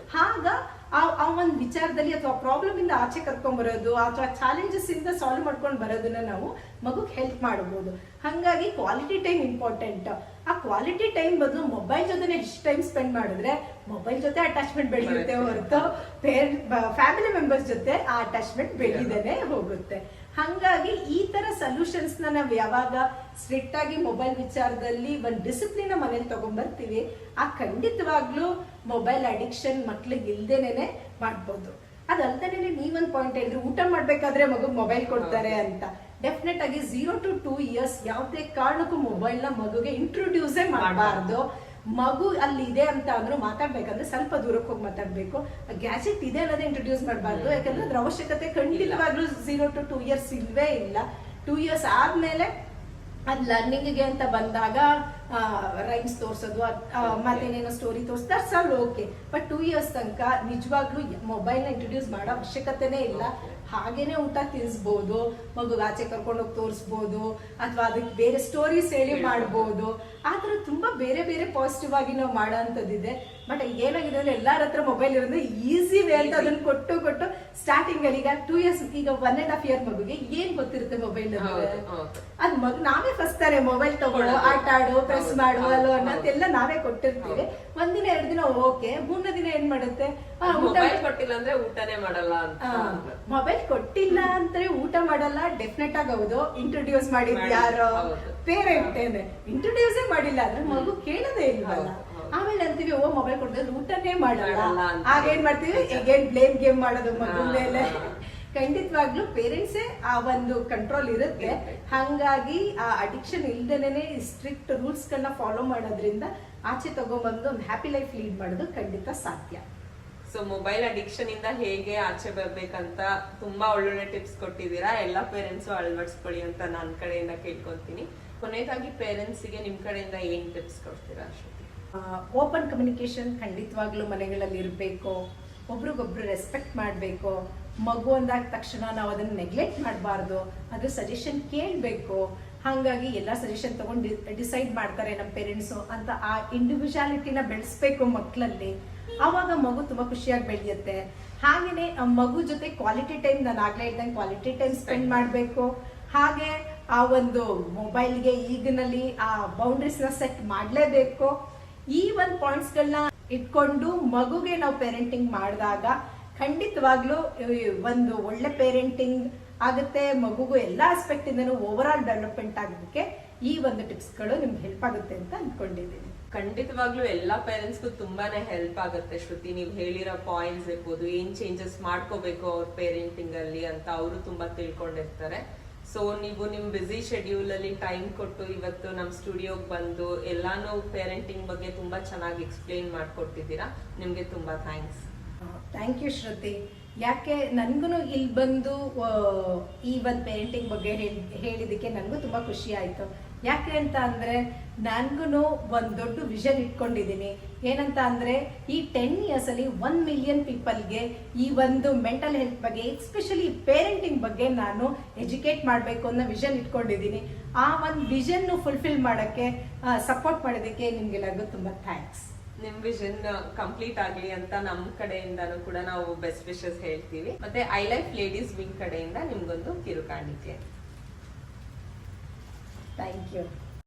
ಆಗ ಆ ಒಂದು ವಿಚಾರದಲ್ಲಿ ಅಥವಾ ಪ್ರಾಬ್ಲಮ್ ಇಂದ ಆಚೆ ಕರ್ಕೊಂಡ್ ಬರೋದು ಅಥವಾ ಚಾಲೆಂಜಸ್ ಇಂದ ಸಾಲ್ವ್ ಮಾಡ್ಕೊಂಡು ಬರೋದನ್ನ ನಾವು ಮಗುಗೆ ಹೆಲ್ಪ್ ಮಾಡಬಹುದು. ಹಾಗಾಗಿ ಕ್ವಾಲಿಟಿ ಟೈಮ್ ಇಂಪಾರ್ಟೆಂಟ್. ಆ ಕ್ವಾಲಿಟಿ ಟೈಮ್ ಬದಲು ಮೊಬೈಲ್ ಜೊತೆ ಎಷ್ಟು ಟೈಮ್ ಸ್ಪೆಂಡ್ ಮಾಡಿದ್ರೆ ಮೊಬೈಲ್ ಜೊತೆ ಅಟ್ಯಾಚ್ಮೆಂಟ್ ಬೆಳೆಯುತ್ತೆ ಹೊರತು ಫ್ಯಾಮಿಲಿ ಮೆಂಬರ್ಸ್ ಜೊತೆ ಆ ಅಟ್ಯಾಚ್ಮೆಂಟ್ ಬೆಳೀದೇನೆ ಹೋಗುತ್ತೆ. ಹಾಗಾಗಿ ಈ ತರ ಸೊಲ್ಯೂಷನ್ಸ್ ನಾವ್ ಯಾವಾಗ ಸ್ಟ್ರಿಕ್ಟ್ ಆಗಿ ಮೊಬೈಲ್ ವಿಚಾರದಲ್ಲಿ ಒಂದು ಡಿಸಿಪ್ಲಿನ್ ಮನೇಲಿ ತಗೊಂಡ್ಬರ್ತೀವಿ, ಆ ಖಂಡಿತವಾಗ್ಲೂ ಮೊಬೈಲ್ ಅಡಿಕ್ಷನ್ ಮಕ್ಳಿಗೆ ಇಲ್ದೇನೆ ಮಾಡ್ಬೋದು. ಅದಲ್ದೇನೆ ನೀವೊಂದ್ ಪಾಯಿಂಟ್ ಹೇಳಿದ್ರೆ ಊಟ ಮಾಡ್ಬೇಕಾದ್ರೆ ಮಗು ಮೊಬೈಲ್ ಕೊಡ್ತಾರೆ ಅಂತ. ಡೆಫಿನೆಟ್ ಆಗಿ 0 to 2 years ಯಾವುದೇ ಕಾರಣಕ್ಕೂ ಮೊಬೈಲ್ ನ ಮಗುಗೆ ಇಂಟ್ರೊಡ್ಯೂಸೇ ಮಾಡಬಾರ್ದು. ಮಗು ಅಲ್ಲಿ ಇದೆ ಅಂತ ಅಂದ್ರೂ ಮಾತಾಡ್ಬೇಕಂದ್ರೆ ಸ್ವಲ್ಪ ದೂರಕ್ಕೆ ಹೋಗಿ ಮಾತಾಡ್ಬೇಕು. ಗ್ಯಾಜೆಟ್ ಇದೆ ಅನ್ನೋದೇ ಇಂಟ್ರೊಡ್ಯೂಸ್ ಮಾಡಬಾರ್ದು. ಯಾಕಂದ್ರೆ ಅದ್ರ ಅವಶ್ಯಕತೆ ಖಂಡಿತವಾಗ್ಲೂ 0 to 2 years ಇಲ್ವೇ ಇಲ್ಲ. 2 years ಆದ್ಮೇಲೆ ಅದ್ ಲರ್ನಿಂಗ್ಗೆ ಅಂತ ಬಂದಾಗ ರೈಮ್ಸ್ ತೋರ್ಸೋದು ಮತ್ತೇನೇನೋ ಸ್ಟೋರಿ ತೋರಿಸ್ತಾರೆ, ಸರ್ ಓಕೆ. ಬಟ್ 2 years ತನಕ ನಿಜವಾಗ್ಲೂ ಮೊಬೈಲ್ ನ ಇಂಟ್ರೊಡ್ಯೂಸ್ ಮಾಡೋ ಅವಶ್ಯಕತೆನೇ ಇಲ್ಲ. ಹಾಗೇನೆ ಊಟ ತಿನ್ಸ್ಬೋದು, ಮಗು ಆಚೆ ಕರ್ಕೊಂಡೋಗಿ ತೋರಿಸ್ಬೋದು, ಅಥವಾ ಅದಕ್ಕೆ ಬೇರೆ ಸ್ಟೋರೀಸ್ ಹೇಳಿ ಮಾಡ್ಬೋದು. ಆತರ ತುಂಬಾ ಬೇರೆ ಬೇರೆ ಪಾಸಿಟಿವ್ ಆಗಿ ನಾವು ಮಾಡೋ ಅಂತದಿದೆ. ಬಟ್ ಏನಾಗಿದೆ ಅಂದ್ರೆ ಎಲ್ಲಾರ ಹತ್ರ ಮೊಬೈಲ್ ಇರೋದು ಈಸಿ ವೇ ಅಂತ ಅದನ್ನ ಕೊಟ್ಟು ಸ್ಟಾರ್ಟಿಂಗ್ ಅಲ್ಲಿ ಈಗ 2 years, ಈಗ 1.5 year ಮಗುಗೆ ಏನ್ ಗೊತ್ತಿರುತ್ತೆ ಮೊಬೈಲ್ ಅಂದ್ರೆ, ಅದ್ ಮಗು ನಾವೇ ಫಸ್ಟ್ ತಾರೆ ಮೊಬೈಲ್ ತಗೊಳ್ಳೋ, ಆಟ ಆಡು, ಪ್ರೆಸ್ ಮಾಡು, ಅಲ್ಲೋ ಅನ್ನೋದೆಲ್ಲ ನಾವೇ ಕೊಟ್ಟಿರ್ತೀವಿ. ಒಂದಿನ 2 ದಿನ ಓಕೆ, 3ನೇ ದಿನ ಏನ್ ಮಾಡುತ್ತೆ, ಮೊಬೈಲ್ ಕೊಟ್ಟಿಲ್ಲ ಅಂದ್ರೆ ಊಟನೇ ಮಾಡಲ್ಲ ಅಂತ. ಮೊಬೈಲ್ ಕೊಟ್ಟಿಲ್ಲ ಅಂದ್ರೆ ಊಟ ಮಾಡಲ್ಲ, ಡೆಫಿನೆಟ್ ಆಗಿ ಹೌದು. ಇಂಟ್ರೊಡ್ಯೂಸ್ ಮಾಡಿದ್ ಯಾರೋ ಪೇರೆಂಟ್, ಇಂಟ್ರೊಡ್ಯೂಸೇ ಮಾಡಿಲ್ಲ ಅಂದ್ರೆ ಮಗು ಕೇಳೋದೇ ಇಲ್ವಲ್ಲ. ಆಮೇಲೆ ಅಂತೀವಿ ಓ ಮೊಬೈಲ್ ಕೊಟ್ಟಿದ್ರೆ ಊಟನೇ ಮಾಡಲ್ಲ, ಆಗೇನ್ ಮಾಡ್ತೀವಿ ಈಗೇನ್ ಬ್ಲೇಮ್ ಗೇಮ್ ಮಾಡೋದು ಮಗು ಮೇಲೆ. ಖಂಡಿತವಾಗ್ಲೂ ಪೇರೆಂಟ್ಸೇ ಆ ಒಂದು ಕಂಟ್ರೋಲ್ ಇರುತ್ತೆ. ಹಂಗಾಗಿ ಆ ಅಡಿಕ್ಷನ್ ಇಲ್ದೇನೆ ಸ್ಟ್ರಿಕ್ಟ್ ರೂಲ್ಸ್ ಗಳನ್ನ ಫಾಲೋ ಮಾಡೋದ್ರಿಂದ ಆಚೆ ತಗೊಂಡ್ಬಂದು ಒಂದು ಹ್ಯಾಪಿ ಲೈಫ್ ಲೀಡ್ ಮಾಡೋದು ಖಂಡಿತ ಸಾಧ್ಯ. ಸೊ ಮೊಬೈಲ್ ಅಡಿಕ್ಷನ್ ಇಂದ ಹೇಗೆ ಆಚೆ ಬರ್ಬೇಕಂತ ತುಂಬಾ ಒಳ್ಳೊಳ್ಳೆ ಟಿಪ್ಸ್ ಕೊಟ್ಟಿದ್ದೀರಾ. ಎಲ್ಲಾ ಪೇರೆಂಟ್ಸ್ ಅಳವಡಿಸ್ಕೊಳ್ಳಿ ಅಂತ ನನ್ನ ಕಡೆಯಿಂದ ಕೇಳ್ಕೊಂತೀನಿ. ಕೊನೆಯದಾಗಿ ಪೇರೆಂಟ್ಸ್ ಗೆ ನಿಮ್ ಕಡೆಯಿಂದ ಏನ್ ಟಿಪ್ಸ್ ಕೊಡ್ತೀರಾ ಅಶ್ವತಿ? ಓಪನ್ ಕಮ್ಯುನಿಕೇಶನ್ ಖಂಡಿತವಾಗ್ಲೂ ಮನೆಗಳಲ್ಲಿ ಇರಬೇಕು. ಒಬ್ರಿಗೊಬ್ರು ರೆಸ್ಪೆಕ್ಟ್ ಮಾಡಬೇಕು. ಮಗು ಅಂದಾದ ತಕ್ಷಣ ನಾವು ಅದನ್ನ ನೆಗ್ಲೆಕ್ಟ್ ಮಾಡಬಾರ್ದು. ಅದ್ರ ಸಜೆಷನ್ ಕೇಳಬೇಕು. ಹಾಗಾಗಿ ಎಲ್ಲ ಸಜೆಷನ್ ತಗೊಂಡು ಡಿಸೈಡ್ ಮಾಡ್ತಾರೆ ನಮ್ಮ ಪೇರೆಂಟ್ಸು ಅಂತ ಆ ಇಂಡಿವಿಜುವಾಲಿಟಿನ ಬೆಳೆಸ್ಬೇಕು ಮಕ್ಕಳಲ್ಲಿ. ಆವಾಗ ಮಗು ತುಂಬಾ ಖುಷಿಯಾಗಿ ಬೆಳೆಯುತ್ತೆ. ಹಾಗೇನೆ ಮಗು ಜೊತೆ ಕ್ವಾಲಿಟಿ ಟೈಮ್, ನಾನು ಆಗ್ಲೇ ಹೇಳ್ದಂಗೆ ಕ್ವಾಲಿಟಿ ಟೈಮ್ ಸ್ಪೆಂಡ್ ಮಾಡಬೇಕು. ಹಾಗೆ ಆ ಒಂದು ಮೊಬೈಲ್ಗೆ ಈಗಿನಲ್ಲಿ ಆ ಬೌಂಡ್ರೀಸ್ ನ ಸೆಟ್ ಮಾಡಲೇಬೇಕು. ಈ ಒಂದು ಪಾಯಿಂಟ್ಸ್ ಗಳನ್ನ ಇಟ್ಕೊಂಡು ಮಗುಗೆ ನಾವು ಪೇರೆಂಟಿಂಗ್ ಮಾಡಿದಾಗ ಖಂಡಿತವಾಗ್ಲೂ ಒಂದು ಒಳ್ಳೆ ಪೇರೆಂಟಿಂಗ್ ಆಗುತ್ತೆ. ಮಗುಗೂ ಎಲ್ಲ ಆಸ್ಪೆಕ್ಟ್ ಇಂದನೂ ಓವರ್ ಆಲ್ ಡೆವಲಪ್ಮೆಂಟ್ ಆಗೋದಕ್ಕೆ ಈ ಒಂದು ಟಿಪ್ಸ್ ಗಳು ನಿಮ್ಗೆ ಹೆಲ್ಪ್ ಆಗುತ್ತೆ ಅಂತ ಅನ್ಕೊಂಡಿದ್ದೀನಿ. ಖಂಡಿತವಾಗ್ಲೂ ಎಲ್ಲಾ ಪೇರೆಂಟ್ಸ್ಗೂ ತುಂಬಾನೇ ಹೆಲ್ಪ್ ಆಗುತ್ತೆ ಶ್ರುತಿ. ನೀವು ಹೇಳಿರೋ ಪಾಯಿಂಟ್ಸ್ ಇರ್ಬೋದು, ಏನ್ ಚೇಂಜಸ್ ಮಾಡ್ಕೋಬೇಕು ಅವ್ರ ಪೇರೆಂಟಿಂಗ್ ಅಲ್ಲಿ ಅಂತ ಅವರು ತುಂಬಾ ತಿಳ್ಕೊಂಡಿರ್ತಾರೆ. ಸೊ ನೀವು ನಿಮ್ ಬಿಸಿ ಶೆಡ್ಯೂಲ್ ಅಲ್ಲಿ ಟೈಮ್ ಕೊಟ್ಟು ಇವತ್ತು ನಮ್ ಸ್ಟುಡಿಯೋಗೆ ಬಂದು ಎಲ್ಲಾನು ಪೇರೆಂಟಿಂಗ್ ಬಗ್ಗೆ ತುಂಬಾ ಚೆನ್ನಾಗಿ ಎಕ್ಸ್ಪ್ಲೇನ್ ಮಾಡ್ಕೊಟ್ಟಿದ್ದೀರಾ. ನಿಮ್ಗೆ ತುಂಬಾ ಥ್ಯಾಂಕ್ಸ್. ಥ್ಯಾಂಕ್ ಯು ಶ್ರುತಿ. ಯಾಕೆ ನನ್ಗೂ ಇಲ್ಲಿ ಬಂದು ಈ ಒಂದು ಪೇರೆಂಟಿಂಗ್ ಬಗ್ಗೆ ಹೇಳಿದಕ್ಕೆ ನನಗೂ ತುಂಬಾ ಖುಷಿ ಆಯ್ತು. ಯಾಕೆ ಅಂತ ಅಂದ್ರೆ ನನ್ಗೂ ಒಂದು ದೊಡ್ಡ ವಿಷನ್ ಇಟ್ಕೊಂಡಿದ್ದೀನಿ. ಏನಂತ ಅಂದ್ರೆ ಈ 10 years ಅಲ್ಲಿ 1 million ಪೀಪಲ್ಗೆ ಈ ಒಂದು ಮೆಂಟಲ್ ಹೆಲ್ತ್ ಬಗ್ಗೆ, ಎಸ್ಪೆಷಲಿ ಪೇರೆಂಟಿಂಗ್ ಬಗ್ಗೆ ನಾನು ಎಜುಕೇಟ್ ಮಾಡಬೇಕು ಅನ್ನೋ ವಿಷನ್ ಇಟ್ಕೊಂಡಿದ್ದೀನಿ. ಆ ಒಂದು ವಿಷನ್ ಫುಲ್ಫಿಲ್ ಮಾಡಕ್ಕೆ ಸಪೋರ್ಟ್ ಮಾಡೋದಕ್ಕೆ ನಿಮ್ಗೆಲ್ಲರಿಗೂ ತುಂಬಾ ಥ್ಯಾಂಕ್ಸ್. ನಿಮ್ ವಿಷನ್ ಕಂಪ್ಲೀಟ್ ಆಗ್ಲಿ ಅಂತ ನಮ್ ಕಡೆಯಿಂದಾನು ಕೂಡ ನಾವು ಬೆಸ್ಟ್ ವಿಶಸ್ ಹೇಳ್ತೀವಿ. ಮತ್ತೆ ಐ ಲೈಫ್ ಲೇಡೀಸ್ ವಿಂಗ್ ಕಡೆಯಿಂದ ನಿಮ್ಗೊಂದು ಕಿರುಕಾಣಿಕೆ. Thank you.